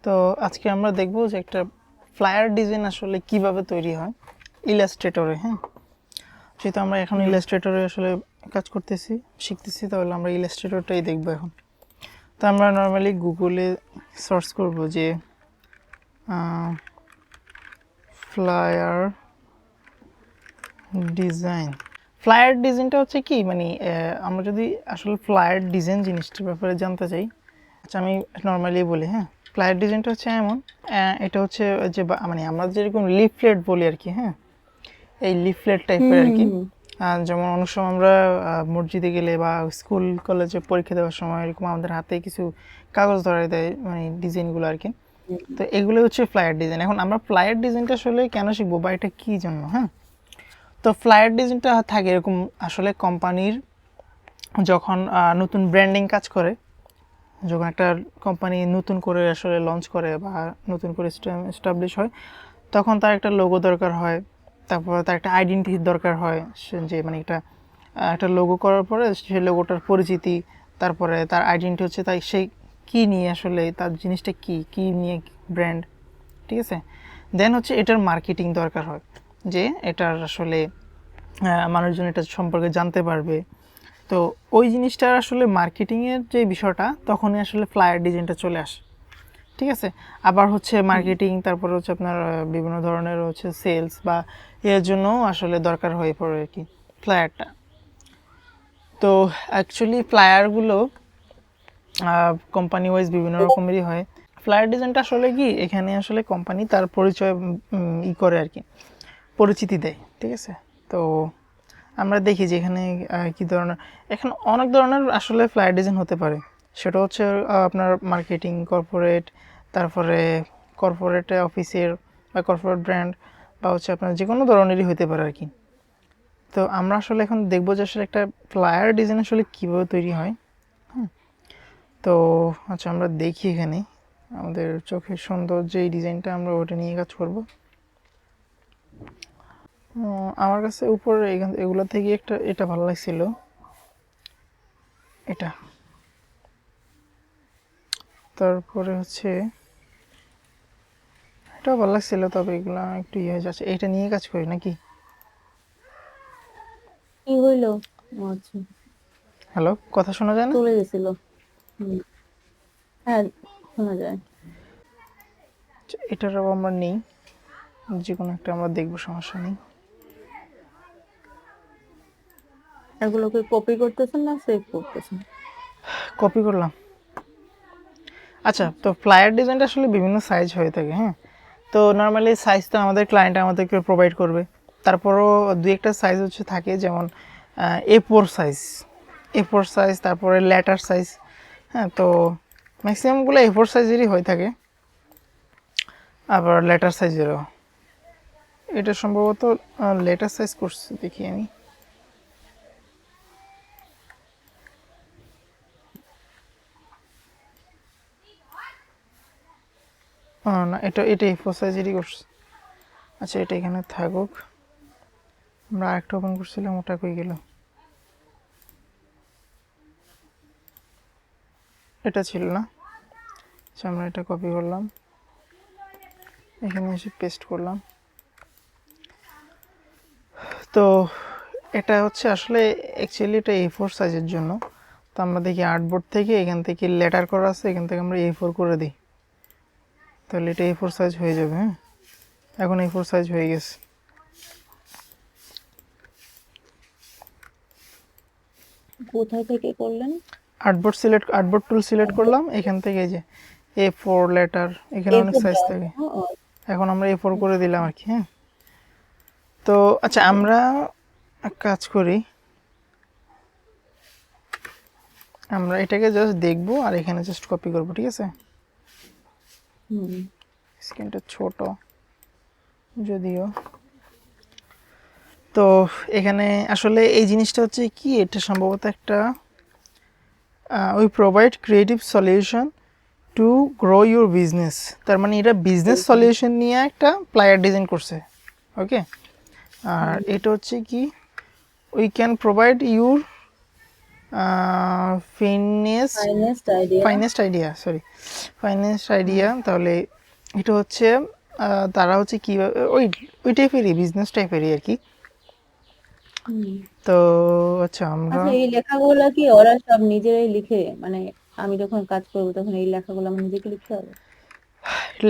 তো আজকে আমরা দেখব যে একটা ফ্লায়ার ডিজাইন আসলে কিভাবে তৈরি হয় ইলাস্ট্রেটরে। হ্যাঁ, যেহেতু আমরা এখন ইলাস্ট্রেটরে আসলে কাজ করতেছি, শিখতেছি, তাহলে আমরা ইলাস্ট্রেটরটাই দেখব এখন। তো আমরা নর্মালি গুগলে সার্চ করব যে ফ্লায়ার ডিজাইন। ফ্লায়ার ডিজাইনটা হচ্ছে কি, মানে আমরা যদি আসলে ফ্লায়ার ডিজাইন জিনিসটার ব্যাপারে জানতে চাই, আচ্ছা আমি নর্মালি বলি। হ্যাঁ, ফ্লায়ার ডিজাইনটা হচ্ছে এমন, এটা হচ্ছে যে মানে আমরা যেরকম লিফলেট বলি আর কি। হ্যাঁ, এই লিফলেট টাইপের আর কি। যেমন অনেক সময় আমরা মসজিদে গেলে বা স্কুল কলেজে পরীক্ষা দেওয়ার সময় এরকম আমাদের হাতে কিছু কাগজ ধরাই দেয়, মানে ডিজাইনগুলো আর কি। তো এগুলো হচ্ছে ফ্লায়ার ডিজাইন। এখন আমরা ফ্লায়ার ডিজাইনটা আসলে কেন শিখবো বা এটা কী জন্য? হ্যাঁ, তো ফ্লায়ার ডিজাইনটা থাকে এরকম, আসলে কোম্পানির যখন নতুন ব্র্যান্ডিং কাজ করে, যখন একটা কোম্পানি নতুন করে আসলে লঞ্চ করে বা নতুন করে এস্টাবলিশ হয়, তখন তার একটা লোগো দরকার হয়, তারপর তার একটা আইডেন্টিটি দরকার হয়, যে মানে একটা লোগো করার পরে সেই লোগোটার পরিচিতি, তারপরে তার আইডেন্টিটি হচ্ছে তাই সেই কী নিয়ে আসলে তার জিনিসটা কী নিয়ে ব্র্যান্ড, ঠিক আছে। দেন হচ্ছে এটার মার্কেটিং দরকার হয়, যে এটার আসলে মানুষজন এটা সম্পর্কে জানতে পারবে। তো ওই জিনিসটার আসলে মার্কেটিংয়ের যে বিষয়টা, তখনই আসলে ফ্লায়ার ডিজাইনটা চলে আসে, ঠিক আছে। আবার হচ্ছে মার্কেটিং, তারপরে হচ্ছে আপনার বিভিন্ন ধরনের হচ্ছে সেলস বা এর জন্য আসলে দরকার হয়ে পড়ে আর কি ফ্লায়ারটা। তো অ্যাকচুয়ালি ফ্লায়ারগুলো কোম্পানি ওয়াইজ বিভিন্ন রকমেরই হয়। ফ্লায়ার ডিজাইনটা আসলে কি, এখানে আসলে কোম্পানি তার পরিচয় করে আর কি, পরিচিতি দেয়, ঠিক আছে। তো আমরা দেখি যে এখানে কী ধরনের, এখানে অনেক ধরনের আসলে ফ্লায়ার ডিজাইন হতে পারে। সেটা হচ্ছে আপনার মার্কেটিং, কর্পোরেট, তারপরে কর্পোরেট অফিসের বা কর্পোরেট ব্র্যান্ড, বা হচ্ছে আপনার যে কোনো ধরনেরই হতে পারে আর কি। তো আমরা আসলে এখন দেখবো যে আসলে একটা ফ্লায়ার ডিজাইন আসলে কীভাবে তৈরি হয়। তো আচ্ছা আমরা দেখি এখানে আমাদের চোখের সুন্দর যেই ডিজাইনটা, আমরা ওটা নিয়ে কাজ করব। আমার কাছে উপরে এগুলো থেকে এটা ভালো লাগছিল, এটা। তারপরে হচ্ছে এটাও ভালো লাগছিল, তবে এগুলো একটু ইয়ে হয়ে যাচ্ছে। এটা নিয়ে কাজ করি নাকি? কি হইলো? আচ্ছা, হ্যালো, কথা শোনা যায় না? চলে গেছিল। হ্যাঁ, শোনা যায়। এটারও আমরা নেই, যে কোনো একটা আমরা দেখবো, সমস্যা নেই। এগুলোকে কপি করতেছেন না সেভ করতেছেন? কপি করলাম। আচ্ছা, তো ফ্লায়ার ডিজাইনটা আসলে বিভিন্ন সাইজ হয়ে থাকে। হ্যাঁ, তো নর্মালি সাইজ তো আমাদের ক্লায়েন্ট আমাদেরকে প্রোভাইড করবে। তারপরও দুই একটা সাইজ হচ্ছে থাকে, যেমন A4 সাইজ, A4 সাইজ, তারপরে লেটার সাইজ। হ্যাঁ, তো ম্যাক্সিমামগুলো A4 সাইজেরই হয়ে থাকে, আবার লেটার সাইজেরও। এটা সম্ভবত লেটার সাইজ করছে, দেখি আমি। না, এটা A4 সাইজেরই করছে। আচ্ছা, এটা এখানে থাকুক। আমরা আরেকটা ওপেন করছিলাম, ওটা কই গেল? এটা ছিল না। আচ্ছা, আমরা এটা কপি করলাম, এখানে এসে পেস্ট করলাম। তো এটা হচ্ছে আসলে অ্যাকচুয়ালি এটা A4 সাইজের জন্য। তো আমরা দেখি আর্টবোর্ড থেকে, এখান থেকে লেটার করা আছে, এখান থেকে আমরা A4 করে দিই, তাহলে এটা A4 সাইজ হয়ে যাবে। হ্যাঁ, এখন A4 সাইজ হয়ে গেছে। কোথায় থেকে করলেন? আর্টবোর্ড টুল সিলেক্ট করলাম, এখান থেকে এই যে A4 লেটার, এখানে অনেক এরপর সাইজ দেওয়া থাকে। যায়, হ্যাঁ। এখন আমরা A4 করে দিলাম আর কি। হ্যাঁ, তো আচ্ছা আমরা এক কাজ করি, আমরা এটাকে জাস্ট দেখবো আর এখানে জাস্ট কপি করবো, ঠিক আছে। স্ক্রিনটা ছোট যদিও। তো এখানে আসলে এই জিনিসটা হচ্ছে কি, এটা সম্ভবত একটা we provide creative solution to grow your business. তার মানে এটা বিজনেস সলিউশন নিয়ে একটা ফ্লায়ার ডিজাইন করছে। ওকে, আর এটা হচ্ছে কি, we can provide your finest finest idea. Finest idea, sorry, finest idea. তাহলে এটা হচ্ছে তারা হচ্ছে কীভাবে ওই টাইপেরই, বিজনেস টাইপেরই আর কি। তো আচ্ছা, আমরা আচ্ছা, এই লেখাগুলো কি ওরা সব নিজেরাই লিখে? মানে আমি যখন কাজ করবো তখন এই লেখাগুলো আমার নিজেকে লিখতে হবে?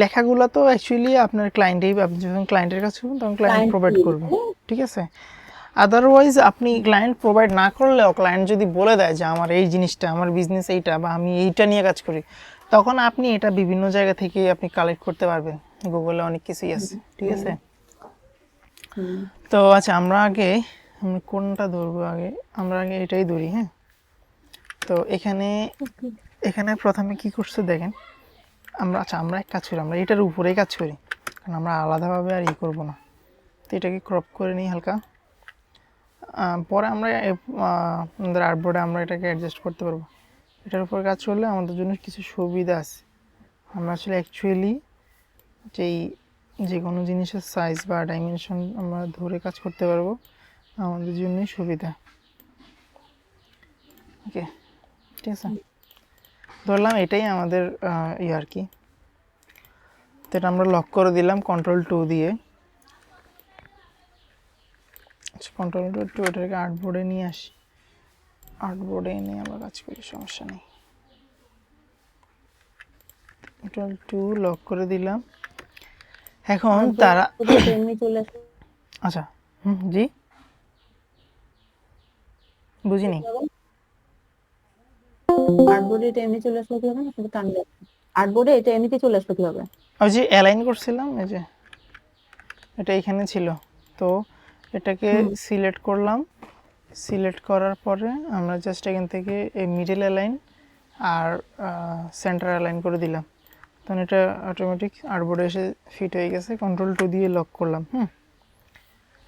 লেখাগুলো তো অ্যাকচুয়ালি আপনার ক্লায়েন্টেই, আপনি যখন ক্লায়েন্টের কাছে হবেন তখন ক্লায়েন্ট ক্লায়েন্ট প্রোভাইড দিয়ে করবে, দিবে? ঠিক আছে। আদারওয়াইজ আপনি ক্লায়েন্ট প্রোভাইড না করলেও ক্লায়েন্ট যদি বলে দেয় যে আমার এই জিনিসটা, আমার বিজনেস এইটা, বা আমি এইটা নিয়ে কাজ করি, তখন আপনি এটা বিভিন্ন জায়গা থেকে আপনি কালেক্ট করতে পারবেন। গুগলে অনেক কিছুই আছে, ঠিক আছে। হুম। তো আচ্ছা, আমরা কোনটা ধরবো আগে? আমরা আগে এটাই ধরি, হ্যাঁ। তো এখানে এখানে প্রথমে কি করছে দেখেন, আমরা এক কাজ করি, আমরা এটার উপরেই কাজ করি, কারণ আমরা আলাদাভাবে আর করবো না। তো এটাকে ক্রপ করে নিই হালকা। পরে আমরা আমাদের আর্টবোর্ডে আমরা এটাকে অ্যাডজাস্ট করতে পারবো। এটার উপর কাজ করলে আমাদের জন্য কিছু সুবিধা আছে। আমরা আসলে অ্যাকচুয়ালি যে কোনো জিনিসের সাইজ বা ডাইমেনশন আমরা ধরে কাজ করতে পারবো, আমাদের জন্যই সুবিধা। ওকে, ঠিক আছে, ধরলাম এটাই আমাদের আর কি। তো এটা আমরা লক করে দিলাম Ctrl+2 দিয়ে। Ctrl+2, এটাকে আর্টবোর্ডে নিয়ে আসি, আর্টবোর্ডে এনে আমরা কাজ করি, সমস্যা নেই। Ctrl+2 লক করে দিলাম। এখন তারা এমনি চলে আসবে। আচ্ছা, জি, বুঝিনি। আর্টবোর্ডে এটা এমনি চলে আসলো কিভাবে? না শুধু টানলে? আর্টবোর্ডে এটা এমনিতে চলে আসলো কিভাবে? ওই যে অ্যালাইন করছিলাম, এই যে এটা এখানে ছিল, তো এটাকে সিলেক্ট করলাম। সিলেক্ট করার পরে আমরা জাস্ট এখান থেকে এই মিডল অ্যালাইন আর সেন্টার অ্যালাইন করে দিলাম, তখন এটা অটোমেটিক আর্টবোর্ডে এসে ফিট হয়ে গেছে। Ctrl+2 দিয়ে লক করলাম।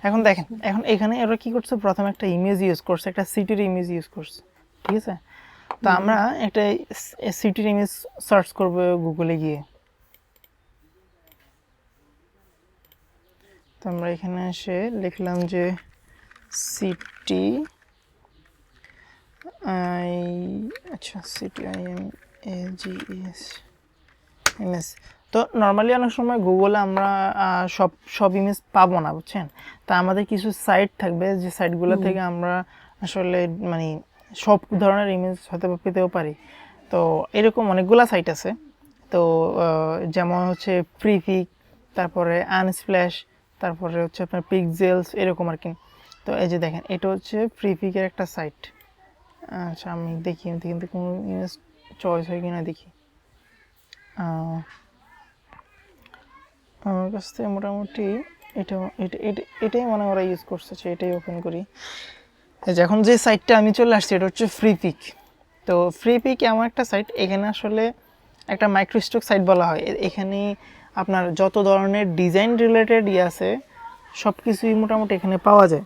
এখন দেখেন, এখন এখানে ওরা কি করছে, প্রথমে একটা ইমেজ ইউজ করছে, একটা সিটির ইমেজ ইউজ করছে, ঠিক আছে। তো আমরা একটা সিটির ইমেজ সার্চ করবো গুগলে গিয়ে। তো আমরা এখানে এসে লিখলাম যে সিটি ইমেজ। তো নর্মালি অনেক সময় গুগলে আমরা সব ইমেজ পাবো না, বুঝছেন। তা আমাদের কিছু সাইট থাকবে, যে সাইটগুলো থেকে আমরা আসলে মানে সব ধরনের ইমেজ হয়তো পেতেও পারি। তো এরকম অনেকগুলো সাইট আছে। তো যেমন হচ্ছে ফ্রিপিক, তারপরে আনস্প্ল্যাশ, তারপরে হচ্ছে আপনার পিক্সেলস, এরকম আর কি। তো এই যে দেখেন, এটা হচ্ছে ফ্রিপিকের একটা সাইট। আচ্ছা, আমি দেখি কিন্তু কোনো ইমেজ চয়েস হয় কিনা দেখি। আমার কাছ থেকে মোটামুটি এটাই মানে ওরা ইউজ করছে, এটাই ওপেন করি। এখন যে সাইটটা আমি চলে আসছি, এটা হচ্ছে ফ্রিপিক। তো ফ্রিপিক এমন একটা সাইট, এখানে আসলে একটা মাইক্রোস্টক সাইট বলা হয়। এখানে আপনার যত ধরনের ডিজাইন রিলেটেড আছে সব কিছুই মোটামুটি এখানে পাওয়া যায়,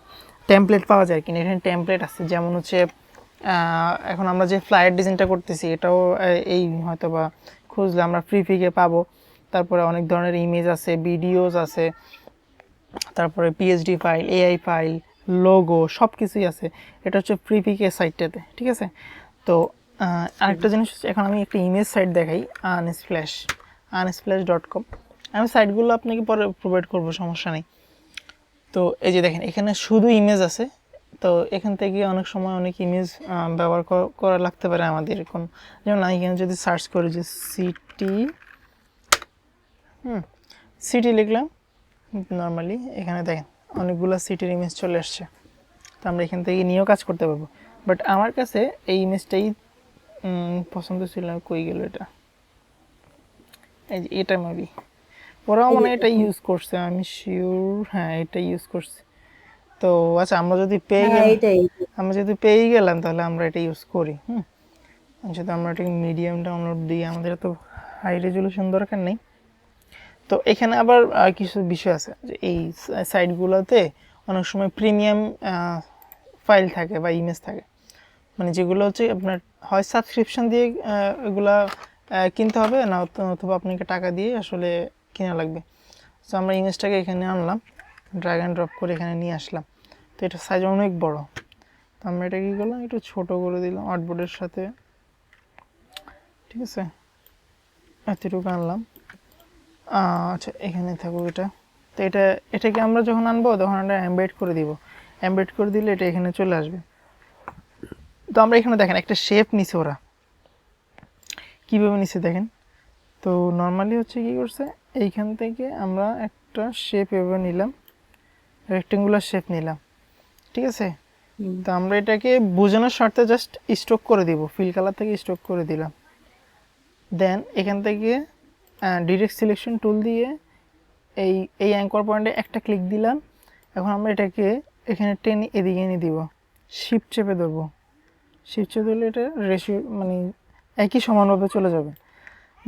টেমপ্লেট পাওয়া যায় কিনা। এখানে টেমপ্লেট আছে, যেমন হচ্ছে এখন আমরা যে ফ্লায়ার ডিজাইনটা করতেছি, এটাও এই হয়তো বা খুঁজলে আমরা ফ্রিপিকে পাবো। তারপরে অনেক ধরনের ইমেজ আছে, ভিডিওস আছে, তারপরে PhD file, AI file, logo, সব কিছুই আছে। এটা হচ্ছে প্রিপিকের সাইটটাতে, ঠিক আছে। তো আরেকটা জিনিস হচ্ছে, এখন আমি একটা ইমেজ সাইট দেখাই, unsplash.com। আমি সাইটগুলো আপনাকে পরে প্রোভাইড করবো, সমস্যা নেই। তো এই যে দেখেন, এখানে শুধু ইমেজ আছে। তো এখান থেকে অনেক সময় অনেক ইমেজ ব্যবহার করা লাগতে পারে আমাদের। এখন যেমন আমি এখানে যদি সার্চ করি যে সিটি লিখলাম নর্মালি, এখানে দেখেন অনেকগুলো সিটির ইমেজ চলে আসছে। তো আমরা এখান থেকে নিয়েও কাজ করতে পারবো। বাট আমার কাছে এই ইমেজটাই পছন্দ ছিল। কই গেল এটা? এই যে এটা মেবি ওরাও মানে এটা ইউজ করছে, আমি শিওর। হ্যাঁ, এটা ইউজ করছে। তো আচ্ছা, আমরা যদি পেয়ে গেলাম তাহলে আমরা এটা ইউজ করি। যদি আমরা এটা মিডিয়াম ডাউনলোড দিই, আমাদের তো হাই রেজলিউশন দরকার নেই। তো এখানে আবার কিছু বিষয় আছে, যে এই সাইটগুলোতে অনেক সময় প্রিমিয়াম ফাইল থাকে বা ইমেজ থাকে, মানে যেগুলো হচ্ছে আপনার হয় সাবস্ক্রিপশন দিয়ে এগুলা কিনতে হবে, না অথবা আপনাকে টাকা দিয়ে আসলে কেনা লাগবে। তো আমরা ইমেজটাকে এখানে আনলাম, ড্র্যাগ অ্যান্ড ড্রপ করে এখানে নিয়ে আসলাম। তো এটা সাইজ অনেক বড়। তো আমরা এটা কী করলাম, একটু ছোট করে দিলাম আর্টবোর্ডের সাথে, ঠিক আছে, এতটুকু আনলাম। আচ্ছা এখানে থাকুক এটা। তো এটাকে আমরা যখন আনবো তখন আমরা এমবেড করে দিব, এমবেড করে দিলে এটা এখানে চলে আসবে। তো আমরা এখানে দেখেন একটা শেপ নিছে ওরা, কীভাবে নিছে দেখেন। তো নর্মালি হচ্ছে কী করছে, এইখান থেকে আমরা একটা শেপ এভাবে নিলাম, রেক্টেঙ্গুলার শেপ নিলাম, ঠিক আছে। তো আমরা এটাকে বোঝানোর স্বার্থে জাস্ট স্ট্রোক করে দিব, ফিল কালার থেকে স্ট্রোক করে দিলাম। দেন এখান থেকে ডিরেক্ট সিলেকশন টুল দিয়ে এই অ্যাঙ্কর পয়েন্টে একটা ক্লিক দিলাম। এখন আমরা এটাকে এখানে টেনে এদিকে নিয়ে দিব, শিফট চেপে ধরবো, শিফট চেপে ধরলে এটা রেশিও মানে একই সমানভাবে চলে যাবে।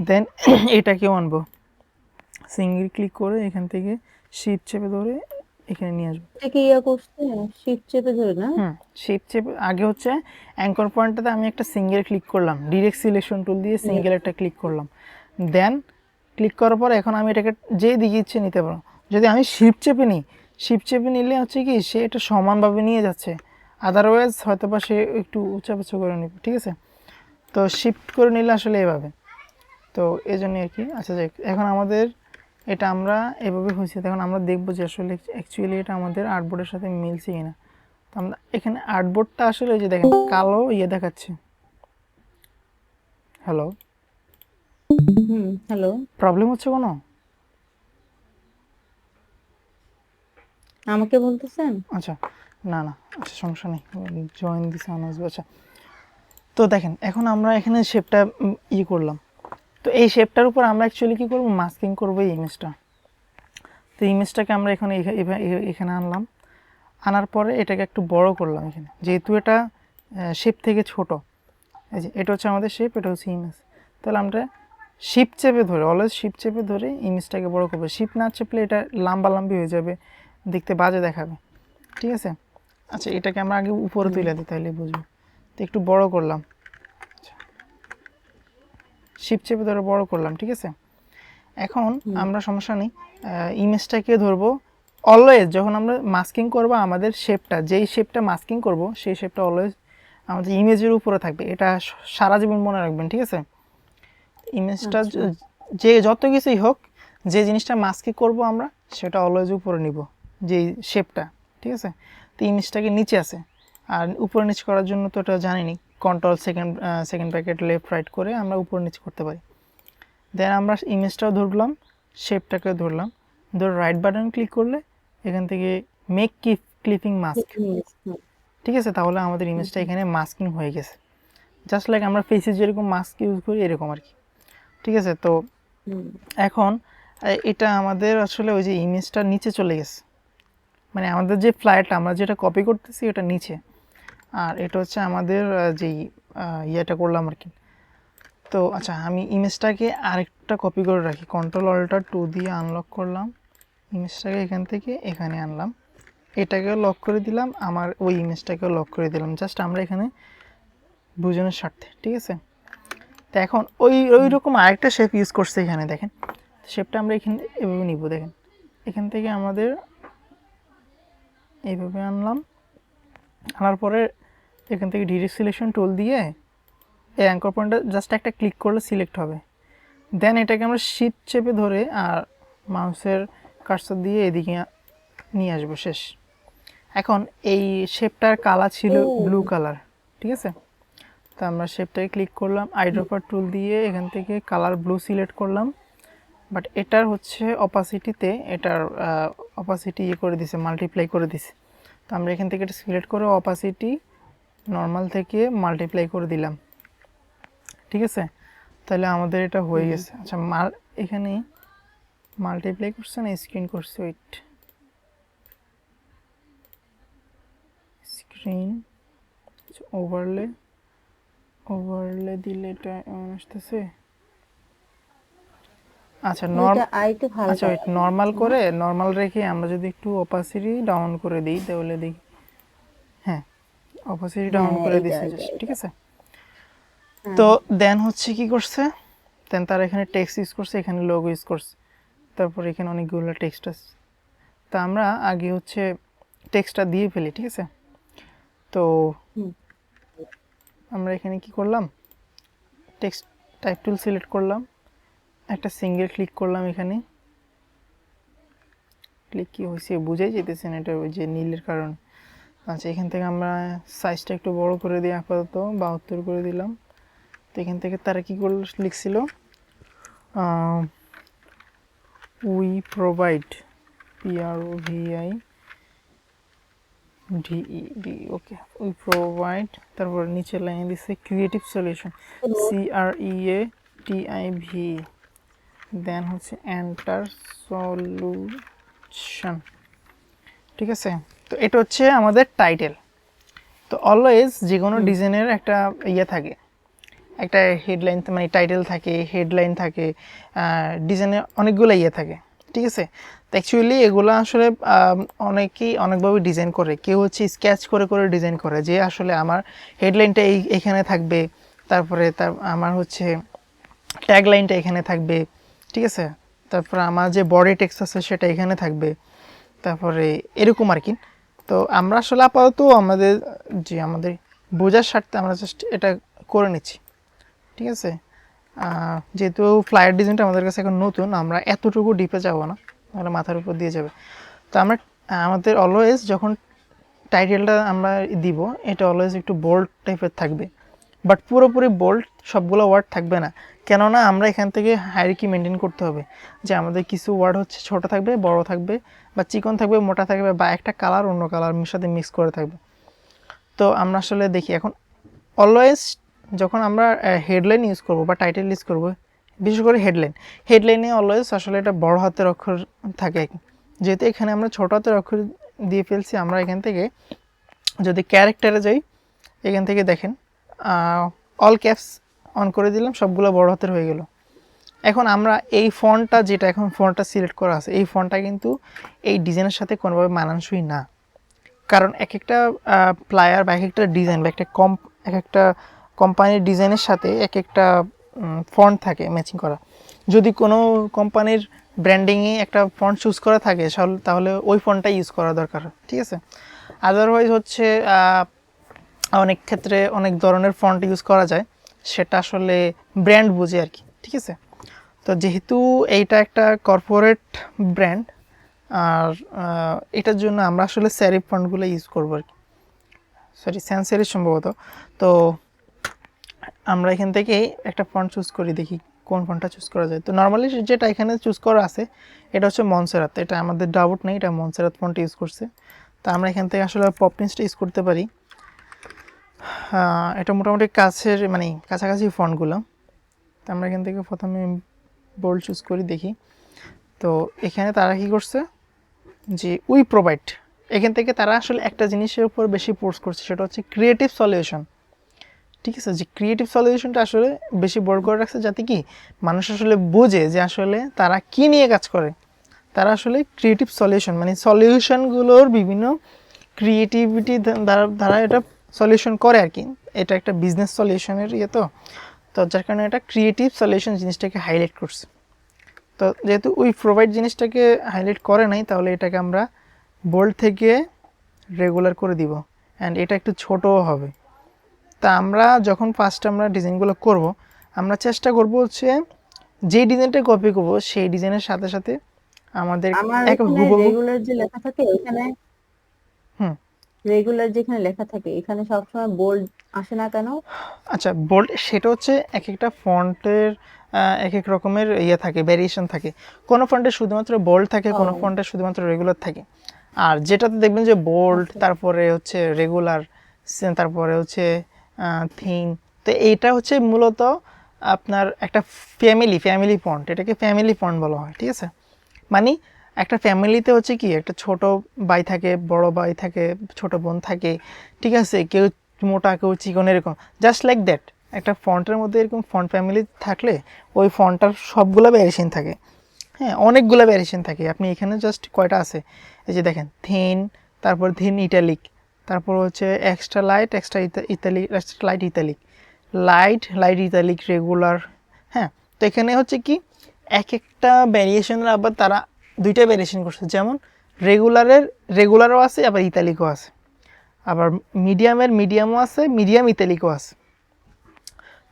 দেন এটাকেও আনবো, সিঙ্গেল ক্লিক করে এখান থেকে শিফট চেপে ধরে এখানে নিয়ে আসবো। এটা কি ইয়া করছে শিফট চেপে ধরে না? শিফট চেপে আগে হচ্ছে অ্যাঙ্কর পয়েন্টটাতে আমি একটা সিঙ্গেল ক্লিক করলাম, ডিরেক্ট সিলেকশন টুল দিয়ে সিঙ্গেল একটা ক্লিক করলাম। দেন ক্লিক করার পর এখন আমি এটাকে যে দিকে ইচ্ছে নিতে পারো। যদি আমি শিফট চেপে নিই, শিফট চেপে নিলে হচ্ছে কি সে এটা সমানভাবে নিয়ে যাচ্ছে, আদারওয়াইজ হয়তো বা সে একটু উঁচাপিছু করে নেবে, ঠিক আছে। তো শিফট করে নিলে আসলে এভাবে, তো এই জন্যই আর কি। আচ্ছা যাই, এখন আমাদের এটা আমরা এভাবে হয়েছে, তখন আমরা দেখবো যে আসলে অ্যাকচুয়ালি এটা আমাদের আর্টবোর্ডের সাথে মিলছে কিনা। তো আমরা এখানে আর্টবোর্ডটা আসলে ওই যে দেখেন কালো ইয়ে দেখাচ্ছে। হ্যালো, হ্যালো, প্রবলেম হচ্ছে কোনো? আমাকে বলতেছেন? আচ্ছা না না, আচ্ছা সমস্যা নেই, জয়েন দিছে আনাজ। আচ্ছা তো দেখেন এখন আমরা এখানে শেপটা করলাম। তো এই শেপটার উপর আমরা অ্যাকচুয়ালি কী করবো, মাস্কিং করবো এই ইমেজটা। তো ইমেজটাকে আমরা এখানে এখানে আনলাম, আনার পরে এটাকে একটু বড় করলাম এখানে, যেহেতু এটা শেপ থেকে ছোট। এই যে এটা হচ্ছে আমাদের শেপ, এটা হচ্ছে ইমেজ। তাহলে আমরা শিফট চেপে ধরে, অলওয়েজ শিফট চেপে ধরে ইমেজটাকে বড় করবো। শিফট না চেপলে এটা লাম্বালাম্বি হয়ে যাবে, দেখতে বাজে দেখাবে, ঠিক আছে। আচ্ছা এটাকে আমরা আগে উপরে তুলে দিই তাহলে বুঝবো। তো একটু বড় করলাম, শিফট চেপে ধরে বড় করলাম, ঠিক আছে। এখন আমরা সমস্যা নেই, ইমেজটাকে ধরবো। অলওয়েজ যখন আমরা মাস্কিং করবো আমাদের শেপটা, যেই শেপটা মাস্কিং করব সেই শেপটা অলওয়েজ আমাদের ইমেজের উপরে থাকবে, এটা সারা জীবন মনে রাখবেন, ঠিক আছে। ইমেজটা যে যত কিছুই হোক, যে জিনিসটা মাস্কিং করব আমরা সেটা অলওয়েজ উপরে নিব, যেই শেপটা, ঠিক আছে। তো ইমেজটাকে নিচে আছে, আর উপরে নিচ করার জন্য তো এটা জানিনি, control second bracket left right করে আমরা উপর নিচ করতে পারি। দেন আমরা ইমেজটাও ধরলাম, শেপটাকেও ধরলাম, ধর রাইট বাটন ক্লিক করলে এখান থেকে মেক ক্লিপিং মাস্ক, ঠিক আছে। তাহলে আমাদের ইমেজটা এখানে মাস্কিং হয়ে গেছে, জাস্ট লাইক আমরা ফেসে যেরকম মাস্ক ইউজ করি এরকম আর কি, ঠিক আছে। তো এখন এটা আমাদের আসলে ওই যে ইমেজটা নিচে চলে গেছে, মানে আমাদের যে ফ্লাইটটা আমরা যেটা কপি করতেছি এটা নিচে, আর এটা হচ্ছে আমাদের যেই ইয়েটা করলাম আর কি। তো আচ্ছা আমি ইমেজটাকে আরেকটা কপি করে রাখি, কন্ট্রোল অল্টার 2 দিয়ে আনলক করলাম ইমেজটাকে, এখান থেকে এখানে আনলাম, এটাকেও লক করে দিলাম, আমার ওই ইমেজটাকেও লক করে দিলাম, জাস্ট আমরা এখানে বোঝানোর স্বার্থে, ঠিক আছে। তো এখন ওই রকম আরেকটা শেপ ইউজ করছে এখানে দেখেন, শেপটা আমরা এখানে এভাবে নিব, দেখেন এখান থেকে আমাদের এইভাবে আনলাম, আনার পরে এখান থেকে ডিরেক্ট সিলেকশন টুল দিয়ে এই অ্যাঙ্কর পয়েন্টটা জাস্ট একটা ক্লিক করলে সিলেক্ট হবে। দেন এটাকে আমরা শিফট চেপে ধরে আর মাউসের কার্সর দিয়ে এদিকে নিয়ে আসবো, শেষ। এখন এই শেপটার কালার ছিল ব্লু কালার, ঠিক আছে। তো আমরা শেপটাকে ক্লিক করলাম, আইড্রপার টুল দিয়ে এখান থেকে কালার ব্লু সিলেক্ট করলাম, বাট এটার হচ্ছে অপাসিটিতে এটার অপাসিটি ইয়ে করে দিছে, মাল্টিপ্লাই করে দিছে। তো আমরা এখান থেকে এটা সিলেক্ট করে অপাসিটি নর্মাল থেকে মাল্টিপ্লাই করে দিলাম, ঠিক আছে। তাহলে আমাদের এটা হয়ে গেছে। আচ্ছা এখানে মাল্টিপ্লাই করছে না স্ক্রিন করছে, ওয়েট, স্ক্রিন ওভারলে দিলে এটা এমন আসতেছে। আচ্ছা আচ্ছা ওয়েট, নর্মাল করে নর্মাল রেখে আমরা যদি একটু অপাসিটি ডাউন করে দিই তাহলে দেখি, হ্যাঁ অপাসিটি ডাউন করে দিছি, ঠিক আছে। তো দেন হচ্ছে কি করছে, দেন তারা এখানে টেক্সট ইউজ করছে, এখানে লোগো ইউজ করছে, তারপর এখানে অনেকগুলো টেক্সট আছে। তা আমরা আগে হচ্ছে টেক্সটটা দিয়ে ফেলি, ঠিক আছে। তো তো হুম। আমরা এখানে কি করলাম, টেক্সট টাইপ টুল সিলেক্ট করলাম, একটা সিঙ্গেল ক্লিক করলাম, এখানে ক্লিক কি হয়েছে বুঝাই যেতেছে না, এটা ওই যে নীলের কারণ। আচ্ছা, এখান থেকে আমরা সাইজটা একটু বড় করে দিই, আপাতত 72 করে দিলাম। তো এখান থেকে তারা কি করল, লিখছিল we provide, PROVIDED, okay, we provide, তারপর নিচে লাইনে দিচ্ছে ক্রিয়েটিভ সলিউশন, CREATIV, দেন হচ্ছে এন্টার সলিউশন। ঠিক আছে, তো এটা হচ্ছে আমাদের টাইটেল। তো অলওয়েজ যে কোনো ডিজাইনের একটা ইয়ে থাকে, একটা হেডলাইন, মানে টাইটেল থাকে, হেডলাইন থাকে, ডিজাইনে অনেকগুলো ইয়ে থাকে। ঠিক আছে, তো অ্যাকচুয়ালি এগুলো আসলে অনেকেই অনেকভাবে ডিজাইন করে। কেউ হচ্ছে স্কেচ করে করে ডিজাইন করে, যে আসলে আমার হেডলাইনটা এইখানে থাকবে, তারপরে আমার হচ্ছে ট্যাগলাইনটা এখানে থাকবে। ঠিক আছে, তারপরে আমার যে বডি টেক্সট আছে সেটা এখানে থাকবে, তারপরে এরকম আর কি। তো আমরা আসলে আপাতত আমাদের বোঝার স্বার্থে আমরা জাস্ট এটা করে নিচ্ছি। ঠিক আছে, যেহেতু ফ্লায়ার ডিজাইনটা আমাদের কাছে এখন নতুন, আমরা এতটুকু ডিপে যাব না, তাহলে মাথার উপর দিয়ে যাবে। তো আমরা আমাদের অলওয়েজ যখন টাইটেলটা আমরা দিব, এটা অলওয়েজ একটু বোল্ড টাইপের থাকবে, বাট পুরোপুরি বোল্ড সবগুলো ওয়ার্ড থাকবে না। কেননা আমরা এখান থেকে হায়ারার্কি মেনটেন করতে হবে, যে আমাদের কিছু ওয়ার্ড হচ্ছে ছোট থাকবে, বড় থাকবে, বা চিকন থাকবে, মোটা থাকবে, বা একটা কালার অন্য কালার সাথে মিক্স করে থাকবে। তো আমরা আসলে দেখি এখন অলওয়েজ যখন আমরা হেডলাইন ইউজ করব বা টাইটেল ইউজ করব, বিশেষ করে হেডলাইনে অলওয়েজ আসলে এটা বড় হাতের অক্ষর থাকে, যেহেতু এখানে আমরা ছোট হাতের অক্ষর দিয়ে ফেলছি। আমরা এখান থেকে যদি ক্যারেক্টারে যাই, এখান থেকে দেখেন অল ক্যাপস অন করে দিলাম, সবগুলো বড় হাতের হয়ে গেল। এখন আমরা এই ফন্টটা, যেটা এখন ফন্টটা সিলেক্ট করা আছে, এই ফন্টটা কিন্তু এই ডিজাইনের সাথে কোনোভাবে মানানসই না। কারণ এক একটা প্লায়ার বা এক একটা ডিজাইন বা এক একটা কোম্পানির ডিজাইনের সাথে এক একটা ফন্ট থাকে ম্যাচিং করা। যদি কোনো কোম্পানির ব্র্যান্ডিংয়ে একটা ফন্ট চুজ করা থাকে, তাহলে ওই ফন্টটাই ইউজ করা দরকার। ঠিক আছে, আদারওয়াইজ হচ্ছে অনেক ক্ষেত্রে অনেক ধরনের ফন্ট ইউজ করা যায়, সেটা আসলে ব্র্যান্ড বুঝে আর কি। ঠিক আছে, তো যেহেতু এইটা একটা কর্পোরেট ব্র্যান্ড, আর এটার জন্য আমরা আসলে স্যারিফ ফন্টগুলো ইউজ করবো আর কি, সরি স্যান্স সেরিফ সম্ভবত। তো আমরা এখান থেকে একটা ফন্ট চুজ করি, দেখি কোন ফন্টটা চুজ করা যায়। তো নর্মালি যেটা এখানে চুজ করা আছে এটা হচ্ছে মনসেরাত, এটা আমাদের ডাউট নেই, এটা মনসেরাত ফন্ট ইউজ করছে। তো আমরা এখান থেকে আসলে পপলিন্সটা ইউজ করতে পারি। এটা মোটামুটি কাছের, মানে কাছাকাছি ফন্টগুলো। তো আমরা এখান থেকে প্রথমে বোল্ড চুজ করি, দেখি। তো এখানে তারা কি করছে, যে উই প্রোভাইড, এখান থেকে তারা আসলে একটা জিনিসের উপর বেশি ফোর্স করছে, সেটা হচ্ছে ক্রিয়েটিভ সলিউশন। ঠিক আছে, যে ক্রিয়েটিভ সলিউশনটা আসলে বেশি বড় করে রাখছে, যাতে কি মানুষ আসলে বোঝে যে আসলে তারা কি নিয়ে কাজ করে। তারা আসলে ক্রিয়েটিভ সলিউশন, মানে সলিউশনগুলোর বিভিন্ন ক্রিয়েটিভিটি দ্বারা এটা সলিউশন করে আর কি। এটা একটা বিজনেস সলিউশনের ইয়ে, তো যার কারণে এটা ক্রিয়েটিভ সলিউশন জিনিসটাকে হাইলাইট করছে। তো যেহেতু উই প্রোভাইড জিনিসটাকে হাইলাইট করে নাই, তাহলে এটাকে আমরা বোল্ড থেকে রেগুলার করে দিব, অ্যান্ড এটা একটু ছোটও হবে। তা আমরা যখন ফার্স্ট আমরা ডিজাইনগুলো করব, আমরা চেষ্টা করব হচ্ছে যেই ডিজাইনটা কপি করব সেই ডিজাইনের সাথে সাথে আমাদের আমার এক এখানে হুবহু রেগুলার যে লেখা থাকে এখানে, হুম রেগুলার যেখানে লেখা থাকে এখানে সবসময় বোল্ড আসে না কেন? আচ্ছা, বোল্ড সেটা হচ্ছে এক একটা ফন্টের এক এক রকমের ইয়ে থাকে, ভ্যারিয়েশন থাকে। কোনো ফন্টে শুধুমাত্র বোল্ড থাকে, ও কোনো ফন্টে শুধুমাত্র রেগুলার থাকে। আর যেটাতে দেখবেন যে বোল্ড, আচ্ছা। তারপরে হচ্ছে রেগুলার, তারপরে হচ্ছে থিন, তো এইটা হচ্ছে মূলত আপনার একটা ফ্যামিলি ফন্ট, এটাকে ফ্যামিলি ফন্ট বলা হয়। ঠিক আছে, মানে একটা ফ্যামিলিতে হচ্ছে কি, একটা ছোট ভাই থাকে, বড় ভাই থাকে, ছোট বোন থাকে। ঠিক আছে, কেউ মোটা কেউ চিকন, এরকম জাস্ট লাইক দ্যাট। একটা ফন্টের মধ্যে এরকম ফন্ট ফ্যামিলি থাকলে ওই ফন্টটার সবগুলো ভ্যারিয়েশন থাকে। হ্যাঁ, অনেকগুলো ভ্যারিয়েশন থাকে। আপনি এখানে জাস্ট কয়টা আছে, এই যে দেখেন, থিন, তারপর থিন ইটালিক, তারপর হচ্ছে extra light, extra italic, extra light italic, light italic, regular. হ্যাঁ, তো এখানে হচ্ছে কি এক একটা ভ্যারিয়েশনের আবার তারা দুইটা ভ্যারিয়েশন করছে, যেমন রেগুলারও আছে, আবার ইতালিকও আছে। আবার মিডিয়ামের মিডিয়ামও আছে, মিডিয়াম ইতালিকও আছে।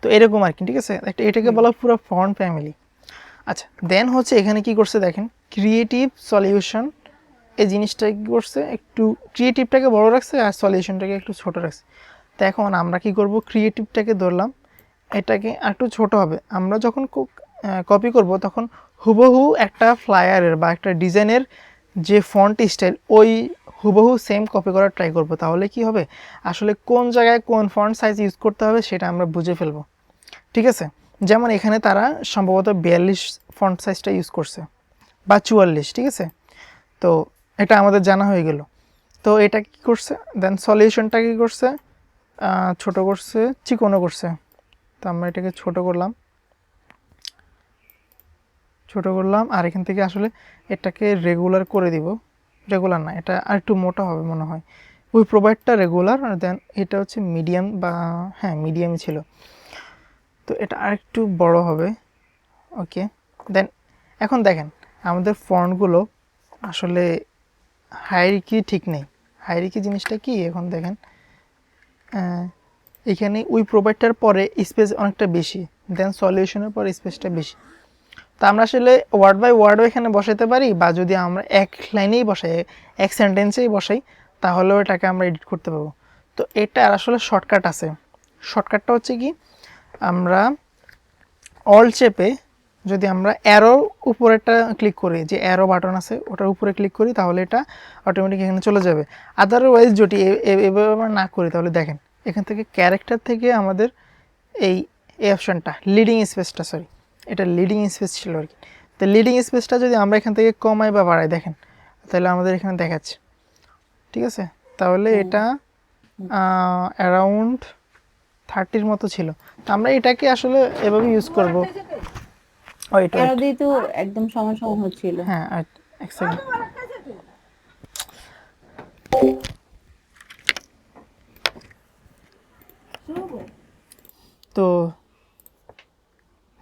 তো এরকম আর কি, ঠিক আছে। এটাকে বলা পুরো ফন্ট ফ্যামিলি। আচ্ছা, দেন হচ্ছে এখানে কি করছে দেখেন, ক্রিয়েটিভ সলিউশন, এই জিনিসটা কি করছে, একটু ক্রিয়েটিভটাকে বড় রাখছে আর সলিউশনটাকে একটু ছোট রাখছে। তো এখন আমরা কি করব, ক্রিয়েটিভটাকে ধরলাম, এটাকে একটু ছোট হবে। আমরা যখন কপি করব তখন হুবহু একটা ফ্লায়ারের বা একটা ডিজাইনের যে ফন্ট স্টাইল, ওই হুবহু সেম কপি করার ট্রাই করব। তাহলে কি হবে, আসলে কোন জায়গায় কোন ফন্ট সাইজ ইউজ করতে হবে সেটা আমরা বুঝে ফেলবো, ঠিক আছে। যেমন এখানে তারা সম্ভবত 42 ফন্ট সাইজটা ইউজ করছে বা 44, ঠিক আছে। তো এটা আমাদের জানা হয়ে গেল। তো এটা কি করছে, দেন সলিউশনটা কি করছে, ছোট করছে, চিকনও করছে। তো আমরা এটাকে ছোট করলাম, আর এখান থেকে আসলে এটাকে রেগুলার করে দিব। রেগুলার না, এটা আর একটু মোটা হবে মনে হয়। ওই প্রোভাইডটা রেগুলার, আর দেন এটা হচ্ছে মিডিয়াম, বা হ্যাঁ মিডিয়ামই ছিল। তো এটা আর একটু বড় হবে, ওকে। দেন এখন দেখেন আমাদের ফন্টগুলো আসলে হায়ারার্কি ঠিক নেই। হায়ারার্কি জিনিসটা কি, এখন দেখেন এখানে ওই প্রোভাইডটার পরে স্পেস অনেকটা বেশি, দেন সলিউশনের পরে স্পেসটা বেশি। তা আমরা আসলে ওয়ার্ড বাই ওয়ার্ডও এখানে বসাতে পারি, বা যদি আমরা এক লাইনেই বসাই, এক সেন্টেন্সেই বসাই, তাহলেও এটাকে আমরা এডিট করতে পারবো। তো এটার আসলে শর্টকাট আছে। শর্টকাটটা হচ্ছে কি, আমরা অল চেপে যদি আমরা অ্যারো উপরেরটা ক্লিক করি, যে অ্যারো বাটন আছে ওটার উপরে ক্লিক করি, তাহলে এটা অটোমেটিক এখানে চলে যাবে। আদারওয়াইজ যদি এভাবে আমরা না করি, তাহলে দেখেন এখান থেকে ক্যারেক্টার থেকে আমাদের এই অপশানটা লিডিং স্পেসটা, সরি এটা লিডিং স্পেস ছিল আর কি। তো লিডিং স্পেসটা যদি আমরা এখান থেকে কমাই বা বাড়াই, দেখেন তাহলে আমাদের এখানে দেখাচ্ছে, ঠিক আছে। তাহলে এটা অ্যারাউন্ড 30-র মতো ছিল। তো আমরা এটাকে আসলে এভাবে ইউজ করব। ওয়েট এরা ওয়েট, দিয়ে তো একদম সমান সমান হচ্ছিল। হ্যাঁ এক সেকেন্ড। তো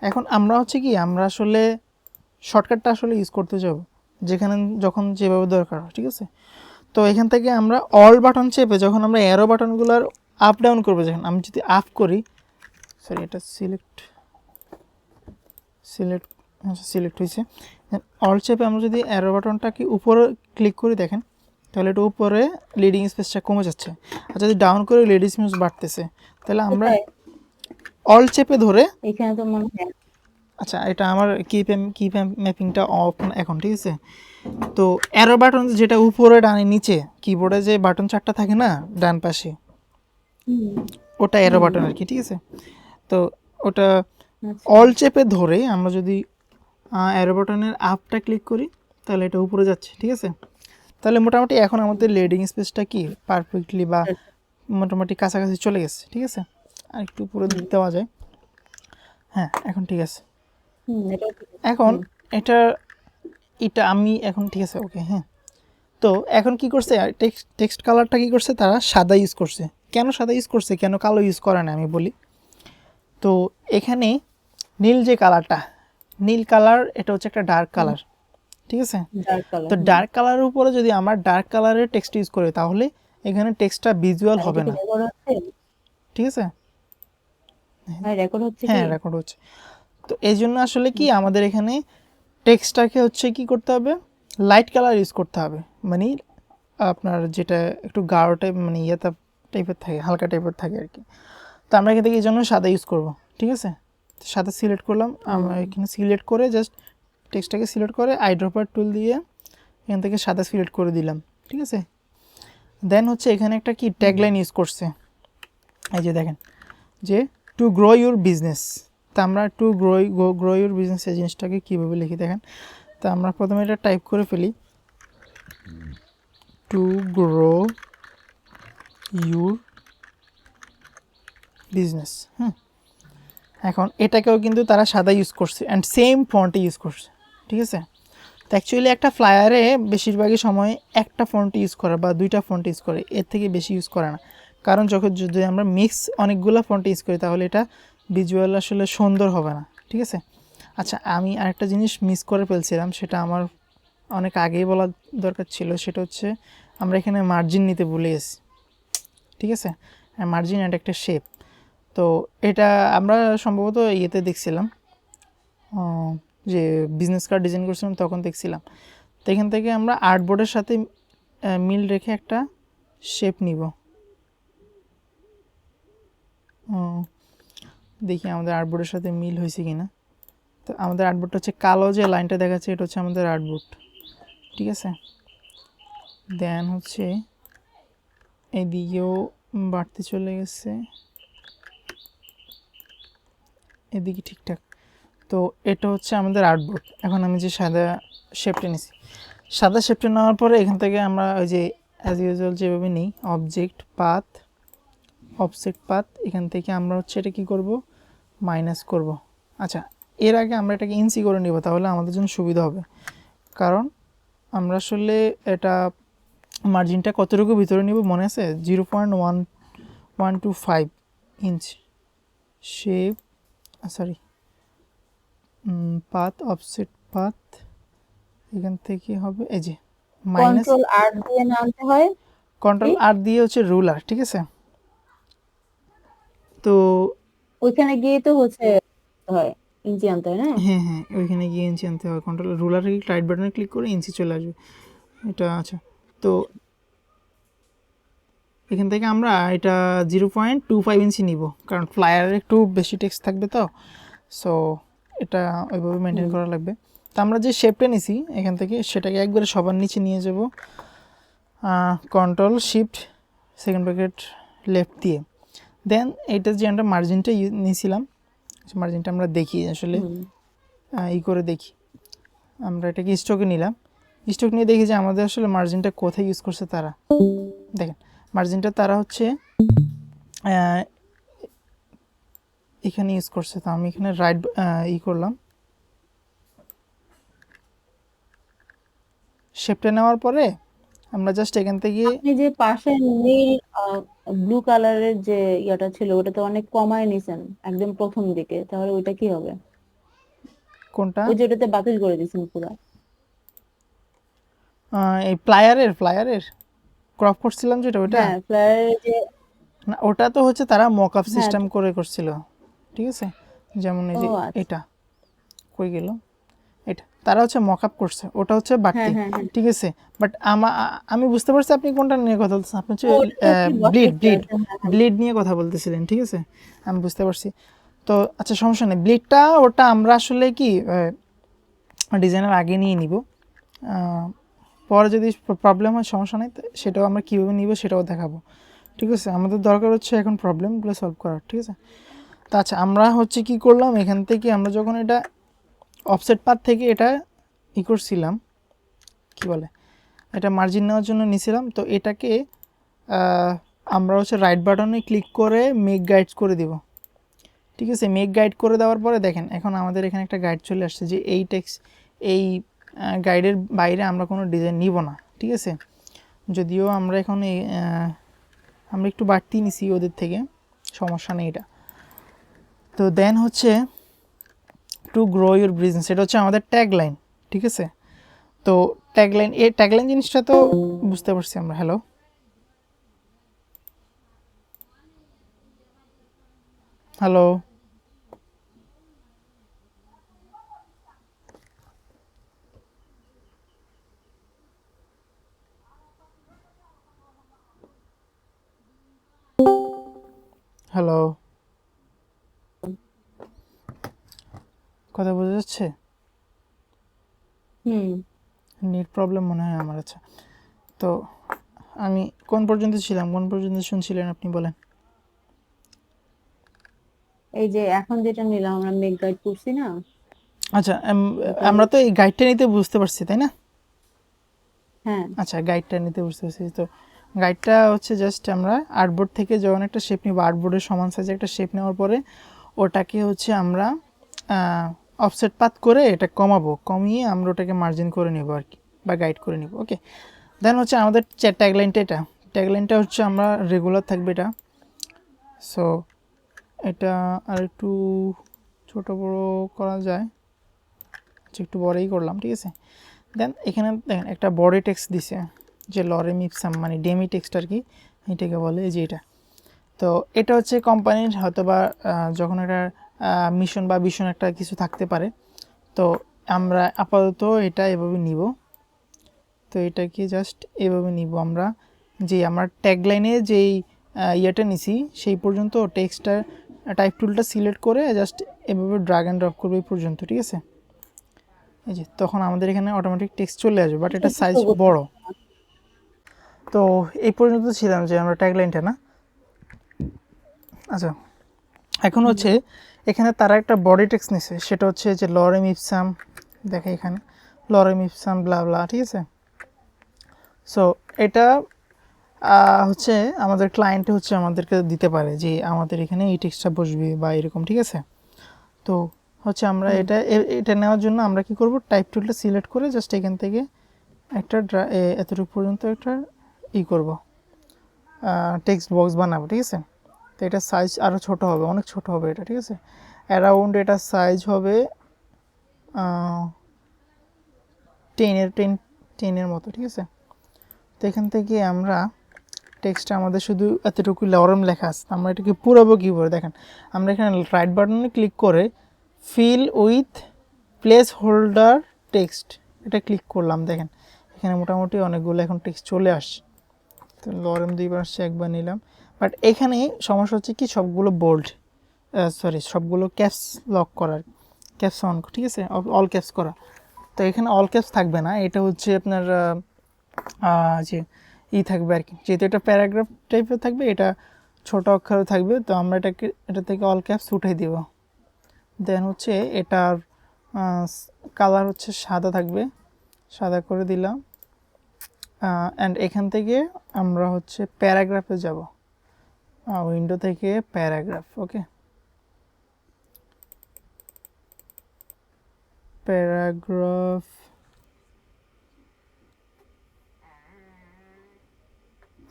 এখন আমরা হচ্ছে কি, আমরা আসলে শর্টকাটটা আসলে ইউজ করতে যাব যেখানে যখন যেভাবে দরকার হয়, ঠিক আছে। তো এখান থেকে আমরা অল বাটন চেপে যখন আমরা অ্যারো বাটনগুলোর আপ ডাউন করবো, যখন আমি যদি আপ করি, সরি এটা সিলেক্ট হয়েছে, অল চেপে আমরা যদি অ্যারো বাটনটাকে উপরে ক্লিক করি, দেখেন তাহলে এটা উপরে লিডিং স্পেসটা কমে যাচ্ছে। আর যদি ডাউন করে লিডিং স্পেস বাড়তেছে, তাহলে আমরা অল চেপে ধরে, এখানে তো মনে হয় আচ্ছা এটা আমার কি ম্যাপিংটা অফ এখন, ঠিক আছে। তো অ্যারো বাটন যেটা উপরে ডানে নিচে কিবোর্ডে যে বাটন চারটা থাকে না ডান পাশে, ওটা অ্যারো বাটন আর কি, ঠিক আছে। তো ওটা অল চেপে ধরে আমরা যদি অ্যারো বাটনের আপটা ক্লিক করি, তাহলে এটা উপরে যাচ্ছে, ঠিক আছে। তাহলে মোটামুটি এখন আমাদের লিডিং স্পেসটা কি পারফেক্টলি বা মোটামুটি কাছাকাছি চলে গেছে, ঠিক আছে। আর একটু উপরে দেওয়া যায়, হ্যাঁ এখন ঠিক আছে। এখন এটা আমি এখন ঠিক আছে, ওকে হ্যাঁ। তো এখন কি করছে, টেক্সট কালারটা কি করছে, তারা সাদা ইউজ করছে। কেন সাদা ইউজ করছে, কেন কালো ইউজ করে না আমি বলি। তো এখানে নীল যে কালারটা, নীল কালার এটা হচ্ছে একটা ডার্ক কালার, ঠিক আছে। তো ডার্ক কালারের উপরে যদি আমরা ডার্ক কালারের টেক্সট ইউজ করি, তাহলে এখানে টেক্সটটা ভিজুয়াল হবে না, ঠিক আছে। হ্যাঁ রেকর্ড হচ্ছে। তো এই জন্য আসলে কি আমাদের এখানে টেক্সটটাকে হচ্ছে কি করতে হবে, লাইট কালার ইউজ করতে হবে, মানে আপনার যেটা একটু গাঢ় টাইপ, মানে টাইপের থাকে, হালকা টাইপের থাকে আর কি। তো আমরা এখান থেকে এই জন্য সাদা ইউজ করব, ঠিক আছে। সাদা সিলেক্ট করলাম, আমরা এখানে সিলেক্ট করে জাস্ট টেক্সটটাকে সিলেক্ট করে আইড্রপার টুল দিয়ে এখান থেকে সাদা সিলেক্ট করে দিলাম, ঠিক আছে। দেন হচ্ছে এখানে একটা কি ট্যাগলাইন ইউজ করছে, এই যে দেখেন, যে টু গ্রো ইউর বিজনেস। তা আমরা টু গ্রো ইউর বিজনেস এই জিনিসটাকে কীভাবে লিখি দেখেন। তা আমরা প্রথমে এটা টাইপ করে ফেলি, টু গ্রো ইউর বিজনেস। এখন এটাকেও কিন্তু তারা সাদা ইউজ করছে অ্যান্ড সেম ফন্টে ইউজ করছে, ঠিক আছে। তো অ্যাকচুয়ালি একটা ফ্লায়ারে বেশিরভাগই সময় একটা ফন্ট ইউজ করে বা দুইটা ফন্ট ইউজ করে, এর থেকে বেশি ইউজ করে না। কারণ যখন যদি আমরা মিক্স অনেকগুলো ফন্ট ইউজ করি, তাহলে এটা ভিজুয়াল আসলে সুন্দর হবে না, ঠিক আছে। আচ্ছা আমি আরেকটা জিনিস মিস করে ফেলছিলাম, সেটা আমার অনেক আগেই বলা দরকার ছিল, সেটা হচ্ছে আমরা এখানে মার্জিন নিতে ভুলে গেছি। ঠিক আছে, মার্জিন এটা একটা শেপ। তো এটা আমরা সম্ভবত ইয়েতে দেখছিলাম, যে বিজনেস কার্ড ডিজাইন করছিলাম তখন দেখছিলাম। তো এখান থেকে আমরা আর্টবোর্ডের সাথে মিল রেখে একটা শেপ নিব। দেখি আমাদের আর্টবোর্ডের সাথে মিল হয়েছে কিনা। তো আমাদের আর্টবোর্ডটা হচ্ছে কালো যে লাইনটা দেখাচ্ছে, এটা হচ্ছে আমাদের আর্টবোর্ড, ঠিক আছে। দেন হচ্ছে এদিকেও বাড়তে চলে গেছে, এদিকে ঠিকঠাক। তো এটা হচ্ছে আমাদের আর্টবোর্ড। এখন আমি যে সাদা শেপটা নিছি, সাদা শেপটা নেওয়ার পরে এখান থেকে আমরা ওই যে অ্যাজ ইউজুয়াল যেভাবে নিই, অবজেক্ট পাথ, অফসেট পাথ, এখান থেকে আমরা হচ্ছে এটা কী করব, মাইনাস করব। আচ্ছা, এর আগে আমরা এটাকে ইঞ্চি করে নিব, তাহলে আমাদের জন্য সুবিধা হবে। কারণ আমরা আসলে এটা মার্জিনটা কতটুকু ভিতরে নিব মনে আছে, 0.1125 inch. Shape sorry path, offset path, এখান থেকে হবে এই যে মাইনাস, কন্ট্রোল আর দিয়ে নামতে হয়, কন্ট্রোল আর দিয়ে হচ্ছে রুলার, ঠিক আছে। তো ওইখানে গিয়ে তো হচ্ছে হয় ইঞ্চি আনতে হয় না? হ্যাঁ হ্যাঁ, ওইখানে গিয়ে ইঞ্চি আনতে হয়। কন্ট্রোল রুলারে রাইট বাটনে ক্লিক করে ইঞ্চি চলে আসবে এটা। আচ্ছা, তো এখান থেকে আমরা এটা 0.25 ইঞ্চি নিব, কারণ ফ্লায়ারে একটু বেশি টেক্সট থাকবে, তো সো এটা ওইভাবে মেনটেন করা লাগবে। তো আমরা যে শেপটা নিছি এখান থেকে সেটাকে একবারে সবার নিচে নিয়ে যাব, control shift second bracket left দিয়ে। দেন এইটা যে আমরা মার্জিনটা নিয়েছিলাম, মার্জিনটা আমরা দেখি আসলে ই করে দেখি। আমরা এটাকে স্টকে নিলাম, স্টক নিয়ে দেখি যে আমাদের আসলে মার্জিনটা কোথায় ইউজ করছে তারা। দেখেন মার্জিনটা তারা হচ্ছে এখানে ইউজ করছে। তো আমি এখানে রাইট করলাম, শেপটা নেওয়ার পরে আমরা জাস্ট এখান থেকে আপনি যে পাশে নীল ব্লু কালারের যে ইয়াটা ছিল ওটা তো অনেক কমায় নিছেন একদম প্রথম দিকে, তাহলে ওইটা কি হবে? কোনটা, ওই যে ওটাতে বাতিল করে দিয়েছেন পুরো। এই প্লায়ারের ক্রপ করছিলাম যেটা, ওটা হ্যাঁ, ফ্লায়ারের যে, না, ওটা তো হচ্ছে তারা মক আপ হ্যাঁ সিস্টেম করে করছিল, ঠিক আছে। যেমন এই ও যে আচ্ছা, এটা কই গেল, এটা তারা হচ্ছে মক আপ করছে, ওটা হচ্ছে হ্যাঁ বাড়তি, হ্যাঁ হ্যাঁ, ঠিক আছে। বাট আমি বুঝতে পারছি আপনি কোনটা নিয়ে কথা বলছেন, আপনি হচ্ছে ওটা কি ব্লিড বসাইতে ব্লিড আছে? হ্যাঁ হ্যাঁ, ব্লিড নিয়ে কথা বলতেছিলেন, ঠিক আছে, আমি বুঝতে পারছি। তো আচ্ছা সমস্যা নেই, ব্লিডটা ওটা আমরা আসলে কি ডিজাইনের আগে নিয়ে নিব, পরে যদি প্রবলেম হয় সমস্যা নেই, সেটাও আমরা কীভাবে নিব সেটাও দেখাবো, ঠিক আছে। আমাদের দরকার হচ্ছে এখন প্রবলেমগুলো সলভ করার, ঠিক আছে। তো আচ্ছা, আমরা হচ্ছে কি করলাম, এখান থেকে আমরা যখন এটা অফসেট পাথ থেকে এটা করছিলাম, কি বলে, এটা মার্জিন নেওয়ার জন্য নিছিলাম। তো এটাকে আমরা হচ্ছে রাইট বাটনে ক্লিক করে মেক গাইডস করে দিব, ঠিক আছে। মেক গাইড করে দেওয়ার পরে দেখেন এখন আমাদের এখানে একটা গাইড চলে আসছে যে এই টেক্সট, এই গাইডের বাইরে আমরা কোনো ডিজাইন নিব না, ঠিক আছে। যদিও আমরা এখন আমরা একটু বাড়তি নিছি ওদের থেকে, সমস্যা নেই এটা। তো দেন হচ্ছে টু গ্রো ইউর বিজনেস, এটা হচ্ছে আমাদের ট্যাগলাইন, ঠিক আছে। তো ট্যাগলাইন, এই ট্যাগলাইন জিনিসটা তো বুঝতে পারছি আমরা। হ্যালো হ্যালো হ্যালো, কথা বোঝা যাচ্ছে? নেট প্রবলেম মনে হয় আমার। আচ্ছা, তো আমি কোন পর্যন্ত ছিলাম, কোন পর্যন্ত শুনছিলেন আপনি বলেন। এই যে এখন যেটা নিলাম আমরা মেক গাইড করছি না, আচ্ছা, এটা আমরা তো এই গাইডটা নিতে বুঝতে পারছি তাই না? হ্যাঁ আচ্ছা, গাইডটা নিতে বুঝতে পারছি। তো গাইডটা হচ্ছে জাস্ট আমরা আর্টবোর্ড থেকে যখন একটা শেপ নিব, আর্টবোর্ডের সমান সাইজে একটা শেপ নেওয়ার পরে ওটাকে হচ্ছে আমরা অফসেট পাথ করে এটা কমাবো, কমিয়ে আমরা ওটাকে মার্জিন করে নেব আর কি, বা গাইড করে নেব। ওকে, দেন হচ্ছে আমাদের ট্যাগলাইনটা, এটা ট্যাগলাইনটা হচ্ছে আমরা রেগুলার থাকবে এটা। সো এটা আর একটু ছোট বড় করা যায়, আচ্ছা একটু বড়ই করলাম, ঠিক আছে। দেন এখানে দেখেন একটা বডি টেক্সট দিছে যে লরেম ইপসাম, মানে ডেমি টেক্সট আর কি, এটাকে বলে এই যে এটা। তো এটা হচ্ছে কোম্পানির হয়তো বা যখন একটা মিশন বা ভিশন একটা কিছু থাকতে পারে। তো আমরা আপাতত এটা এভাবে নিব। তো এটাকে জাস্ট এভাবে নিব আমরা, যে আমার ট্যাগলাইনে যেই ইয়েটা নিছি সেই পর্যন্ত টেক্সটটা টাইপ টুলটা সিলেক্ট করে জাস্ট এভাবে ড্র্যাগ অ্যান্ড ড্রপ করবে এই পর্যন্ত, ঠিক আছে? এই যে তখন আমাদের এখানে অটোমেটিক টেক্সট চলে আসবে, বাট এটা সাইজ বড়। তো এই পর্যন্ত ছিলাম যে আমরা ট্যাগলাইনটা না। আচ্ছা, এখন হচ্ছে এখানে তারা একটা বডি টেক্সট নিছে, সেটা হচ্ছে যে লরেম ইপসাম, দেখে এখানে লরেম ইপসাম ব্লা ব্লা, ঠিক আছে? সো এটা হচ্ছে আমাদের ক্লায়েন্টে হচ্ছে আমাদেরকে দিতে পারে যে আমাদের এখানে এই টেক্সটটা বসবে বা এরকম, ঠিক আছে? তো হচ্ছে আমরা এটা নেওয়ার জন্য আমরা কি করব, টাইপ টুলটা সিলেক্ট করে জাস্ট এখান থেকে একটা এতটুকু পর্যন্ত একটা করব, টেক্সট বক্স বানাবো, ঠিক আছে? তো এটা সাইজ আরও ছোট হবে, অনেক ছোট হবে এটা, ঠিক আছে? অ্যারাউন্ড এটা সাইজ হবে 10-10 মতো, ঠিক আছে? তো এখান থেকে আমরা টেক্সটটা আমাদের শুধু এতটুকু লরেম লেখা আছে, আমরা এটাকে পুরাবো কীভাবে দেখেন। আমরা এখানে রাইট বাটনে ক্লিক করে fill with place holder text এটা ক্লিক করলাম, দেখেন এখানে মোটামুটি অনেকগুলো এখন টেক্সট চলে আসছে। তো লরেম 2বার আসছে, একবার নিলাম, বাট এখানে সমস্যা হচ্ছে কি সবগুলো বোল্ড, সবগুলো ক্যাপস লক করার, ক্যাপস অন, ঠিক আছে, অল ক্যাপস করা। তো এখানে অল ক্যাপস থাকবে না, এটা হচ্ছে আপনার যে থাকবে আর কি, যেহেতু এটা প্যারাগ্রাফ টাইপের থাকবে, এটা ছোট অক্ষরে থাকবে। তো আমরা এটা থেকে অল ক্যাপস উঠাই দিব। দেন হচ্ছে এটার কালার হচ্ছে সাদা থাকবে, সাদা করে দিলাম। অ্যান্ড এখান থেকে আমরা হচ্ছে প্যারাগ্রাফে যাব, উইন্ডো থেকে প্যারাগ্রাফ, ওকে, প্যারাগ্রাফ।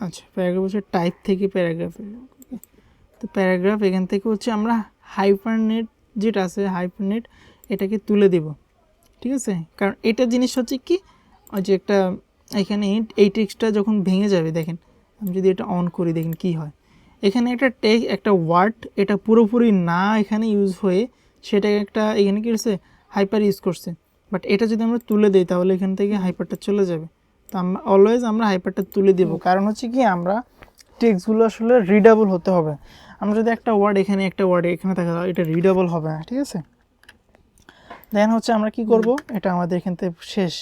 আচ্ছা, প্যারাগ্রাফ হচ্ছে টাইপ থেকে প্যারাগ্রাফে, তো প্যারাগ্রাফ এখান থেকে হচ্ছে আমরা হাইপারনেট যেটা আছে, হাইপারনেট এটাকে তুলে দেব, ঠিক আছে? কারণ এটা জিনিস হচ্ছে কি, ওই যে একটা এখানে এই টেক্সটটা যখন ভেঙে যাবে, দেখেন আমি যদি এটা অন করি দেখেন কি হয়, এখানে একটা ওয়ার্ড এটা পুরোপুরি না এখানে ইউজ হয়ে সেটা একটা এখানে কি হচ্ছে হাইপার ইউজ করছে, বাট এটা যদি আমরা তুলে দিই তাহলে এখান থেকে হাইপারটা চলে যাবে। তো আমরা অলওয়েজ আমরা হাইপারটা তুলে দেব, কারণ হচ্ছে কি আমরা টেক্সটগুলো আসলে রিডেবল হতে হবে। আমরা যদি একটা ওয়ার্ড এখানে একটা ওয়ার্ড এখানে থাকে, এটা রিডেবল হবে না, ঠিক আছে? দেন হচ্ছে আমরা কি করব, এটা আমাদের এখান থেকে শেষ।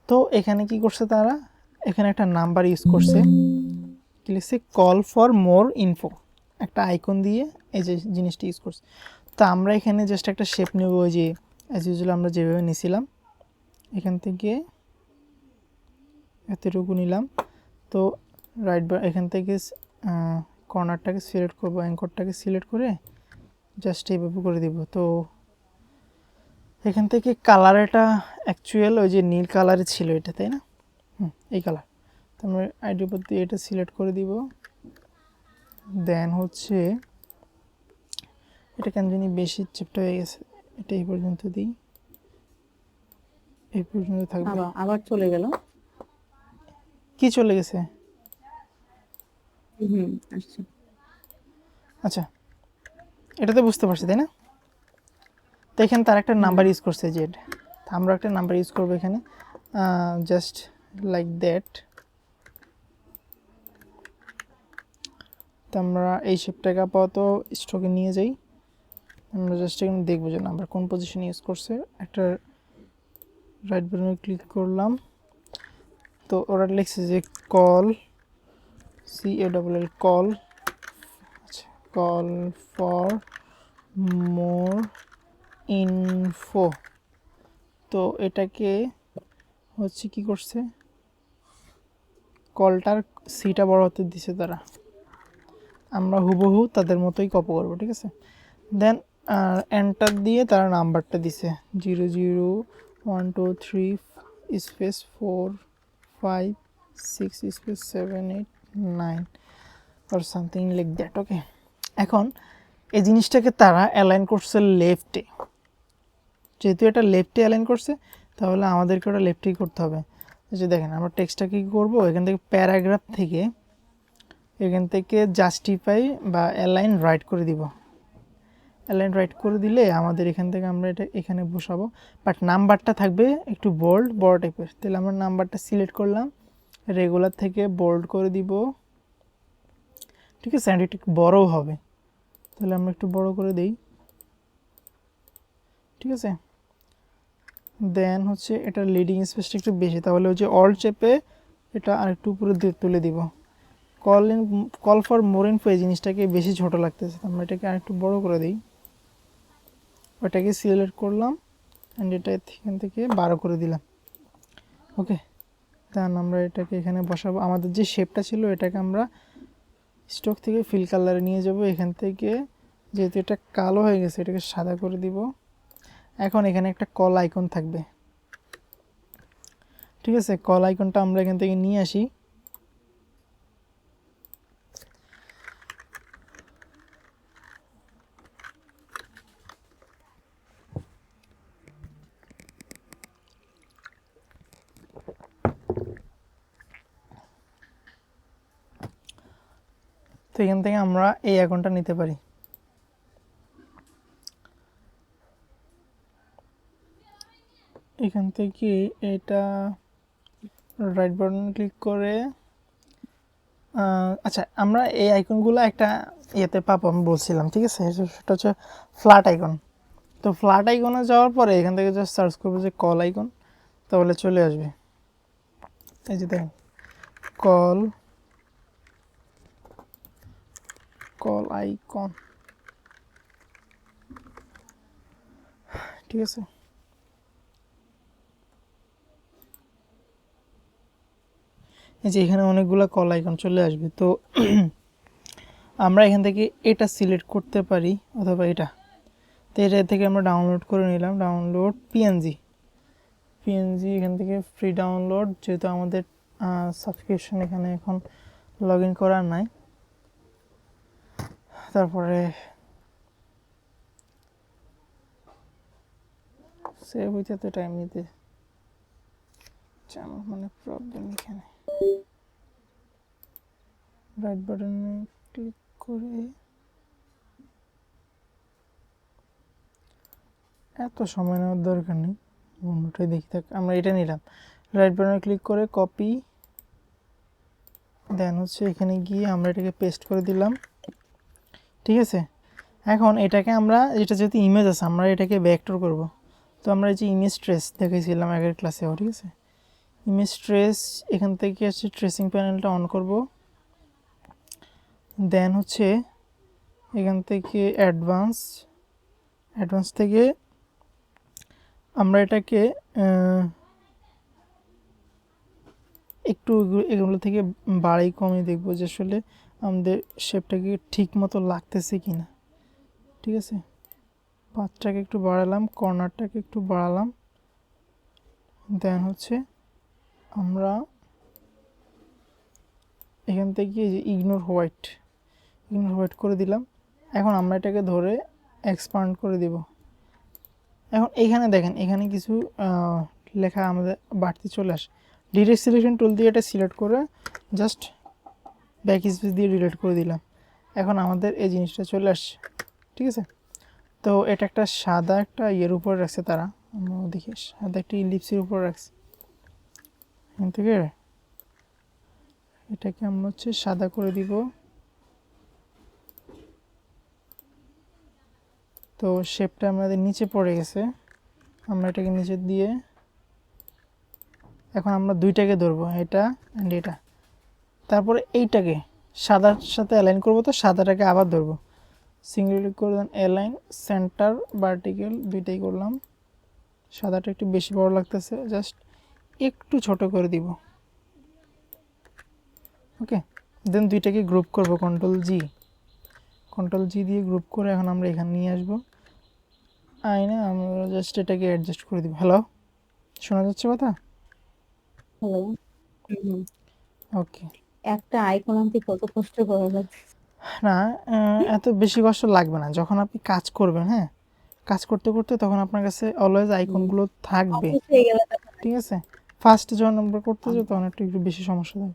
তো এখানে কি করছে তারা, এখানে একটা নাম্বার ইউজ করছে, কি লিখছে, কল ফর মোর ইনফো, একটা আইকন দিয়ে এই যে জিনিসটা ইউজ করছে। তো আমরা এখানে জাস্ট একটা শেপ নেব, ওই যে অ্যাজ ইউজুয়াল আমরা যেভাবে নিয়েছিলাম, এখান থেকে এতটুকু নিলাম। তো এখান থেকে কর্নারটাকে সিলেক্ট করবো, অ্যাঙ্করটাকে সিলেক্ট করে জাস্ট এইভাবে করে দিব। তো এখান থেকে কালার, এটা অ্যাকচুয়াল ওই যে নীল কালারে ছিল এটা, তাই না? এই কালার। তো আমরা আইডি উপর দিয়ে এটা সিলেক্ট করে দিব। দেন হচ্ছে এটা কেন জানি বেশি চেপটা হয়ে গেছে, এটা এই পর্যন্ত দিই, এই পর্যন্ত থাকবে। আবার চলে গেল, কি চলে গেছে? আচ্ছা আচ্ছা, এটা তো বুঝতে পারছি, তাই না? তো এখানে তার একটা নাম্বার ইউজ করছে, জেড। আমরা একটা নাম্বার ইউজ করবো এখানে, জাস্ট লাইক দ্যাট। তো আমরা এই শেপটাকে আপাতত স্ট্রোকে নিয়ে যাই। আমরা জাস্ট এখানে দেখবো যে নাম্বার কোন পজিশন ইউজ করছে। একটা রাইট বাটনে ক্লিক করলাম, তো ওরা লিখছে যে কল, CALL কল, আচ্ছা, কল ফর মোর ইনফো। তো এটাকে হচ্ছে কি করছে, কলটার সিটা বড় হতে দিছে তারা, আমরা হুবহু তাদের মতোই কপি করবো, ঠিক আছে? দেন এন্টার দিয়ে তারা নাম্বারটা দিছে 00123 space 456 space 789 or something like that, ওকে। এখন এই জিনিসটাকে তারা অ্যালাইন করছে লেফটে, যেহেতু এটা লেফটে অ্যালাইন করছে তাহলে আমাদেরকে ওটা লেফটেই করতে হবে। যে দেখেন আমরা টেক্সটটাকে কী করবো, এখান থেকে প্যারাগ্রাফ থেকে এখান থেকে জাস্টিফাই বা অ্যালাইন রাইট করে দিব। অ্যালাইন রাইট করে দিলে আমাদের এখান থেকে আমরা এটা এখানে বসাবো, বাট নাম্বারটা থাকবে একটু বোল্ড বড় টাইপের। তাহলে আমরা নাম্বারটা সিলেক্ট করলাম, রেগুলার থেকে বোল্ড করে দিব, ঠিক আছে, অ্যান্ড এটা বড়ও হবে। তাহলে আমরা একটু বড় করে দিই, ঠিক আছে। দেন হচ্ছে এটা লিডিং স্পেসটা একটু বেশি, তাহলে হচ্ছে অল চেপে এটা আরেকটু উপরে তুলে দিব। কল ফর মোর ইনফো এই জিনিসটাকে বেশি ছোট লাগতেছে, আমরা এটাকে আরেকটু বড় করে দিই। ওটাকে সিলেক্ট করলাম অ্যান্ড এটা এখান থেকে 12 করে দিলাম। ওকে, দেন আমরা এটাকে এখানে বসাবো। আমাদের যে শেপটা ছিল এটাকে আমরা স্টক থেকে ফিল কালারে নিয়ে যাব। এখান থেকে যেহেতু এটা কালো হয়ে গেছে এটাকে সাদা করে দিব। এখন এখানে একটা কল আইকন থাকবে, ঠিক আছে। কল আইকনটা আমরা এখান থেকে নিয়ে আসি, তো এখান থেকে আমরা এই আইকনটা নিতে পারি। এখান থেকে এটা রাইট বাটন ক্লিক করে আচ্ছা, আমরা এই আইকনগুলো একটা ইয়েতে পাবো, আমি বলছিলাম, ঠিক আছে। সেটা হচ্ছে ফ্ল্যাট আইকন। তো ফ্ল্যাট আইকনে যাওয়ার পরে এখান থেকে জাস্ট সার্চ করবো যে কল আইকন, তাহলে চলে আসবে। এই যে দেখেন কল আইকন, ঠিক আছে। এই যে এখানে অনেকগুলো কল আইকন চলে আসবে। তো আমরা এখান থেকে এটা সিলেক্ট করতে পারি অথবা এটা। তো এটা থেকে আমরা ডাউনলোড করে নিলাম, ডাউনলোড পিএনজি এখান থেকে ফ্রি ডাউনলোড, যেহেতু আমাদের সাবস্ক্রিপশন এখানে এখন লগ ইন করার নাই। তারপরে সেভ হইতে তো টাইম নিতে, আমার মানে প্রবলেম এখানে। রাইট বাটনে ক্লিক করে এত সময় নেওয়ার দরকার নেই, অন্যটাই দেখি থাক। আমরা এটা নিলাম, রাইট বাটনে ক্লিক করে কপি, দেন হচ্ছে এখানে গিয়ে আমরা এটাকে পেস্ট করে দিলাম, ঠিক আছে। এখন এটাকে আমরা, এটা যেহেতু ইমেজ আছে আমরা এটাকে ভেক্টর করব। তো আমরা এই যে ইমেজ ট্রেস দেখেছিলাম আগের ক্লাসেও, ঠিক আছে। ইমেজ ট্রেস এখান থেকে হচ্ছে ট্রেসিং প্যানেলটা অন করব। দেন হচ্ছে এখান থেকে অ্যাডভান্স থেকে আমরা এটাকে একটু এগুলো থেকে বাড়াই কমিয়ে দেখব যে আসলে আমাদের শেপটাকে ঠিক মতো লাগতেছে কি না, ঠিক আছে। পাঁচটাকে একটু বাড়ালাম, কর্নারটাকে একটু বাড়ালাম। দেন হচ্ছে আমরা এখান থেকে এই যে ইগনোর হোয়াইট করে দিলাম। এখন আমরা এটাকে ধরে এক্সপান্ড করে দিব। এখন এইখানে দেখেন এখানে কিছু লেখা আমাদের বাড়তি চলে আসে। ডিরেক্ট সিলেকশন টুল দিয়ে এটা সিলেক্ট করে জাস্ট ব্যাক স্পেস দিয়ে ডিলিট করে দিলাম। এখন আমাদের এই জিনিসটা চলে আসছে, ঠিক আছে। তো এটা একটা সাদা একটা ইয়ের উপর রাখছে তারা, আমরা দেখি সাদা একটা ইলিপসের উপর রাখছে। এখান থেকে এটাকে আমরা হচ্ছে সাদা করে দিব। তো শেপটা আমাদের নিচে পড়ে গেছে, আমরা এটাকে নিচে দিয়ে এখন আমরা দুইটাকে ধরবো, এটা অ্যান্ড এটা। তারপরে এইটাকে সাদার সাথে অ্যালাইন করবো, তো সাদাটাকে আবার ধরবো, সিঙ্গেল ক্লিক করে দেন অ্যালাইন সেন্টার ভার্টিক্যাল, দুইটাই করলাম। সাদাটা একটু বেশি বড় লাগতেছে, জাস্ট একটু ছোট করে দিব, ওকে। দেন দুইটাকে গ্রুপ করব, কন্ট্রোল জি দিয়ে গ্রুপ করে এখন আমরা এখানে নিয়ে আসবো। আইনে আমরা জাস্ট এটাকে অ্যাডজাস্ট করে দিব। হ্যালো, শোনা যাচ্ছে কথা? হ্যালো। ওকে, একটা আইকন আনতে কত কষ্ট করা লাগছে। না এত বেশি কষ্ট লাগবে না। যখন আপনি কাজ করবেন, হ্যাঁ, কাজ করতে করতে তখন আপনার কাছে অলওয়েজ আইকনগুলো থাকবে, অফিস হয়ে গেলে তখন ঠিক আছে। ফার্স্ট যখন আমরা করতে যাই তখন একটু বেশি সমস্যা হবে।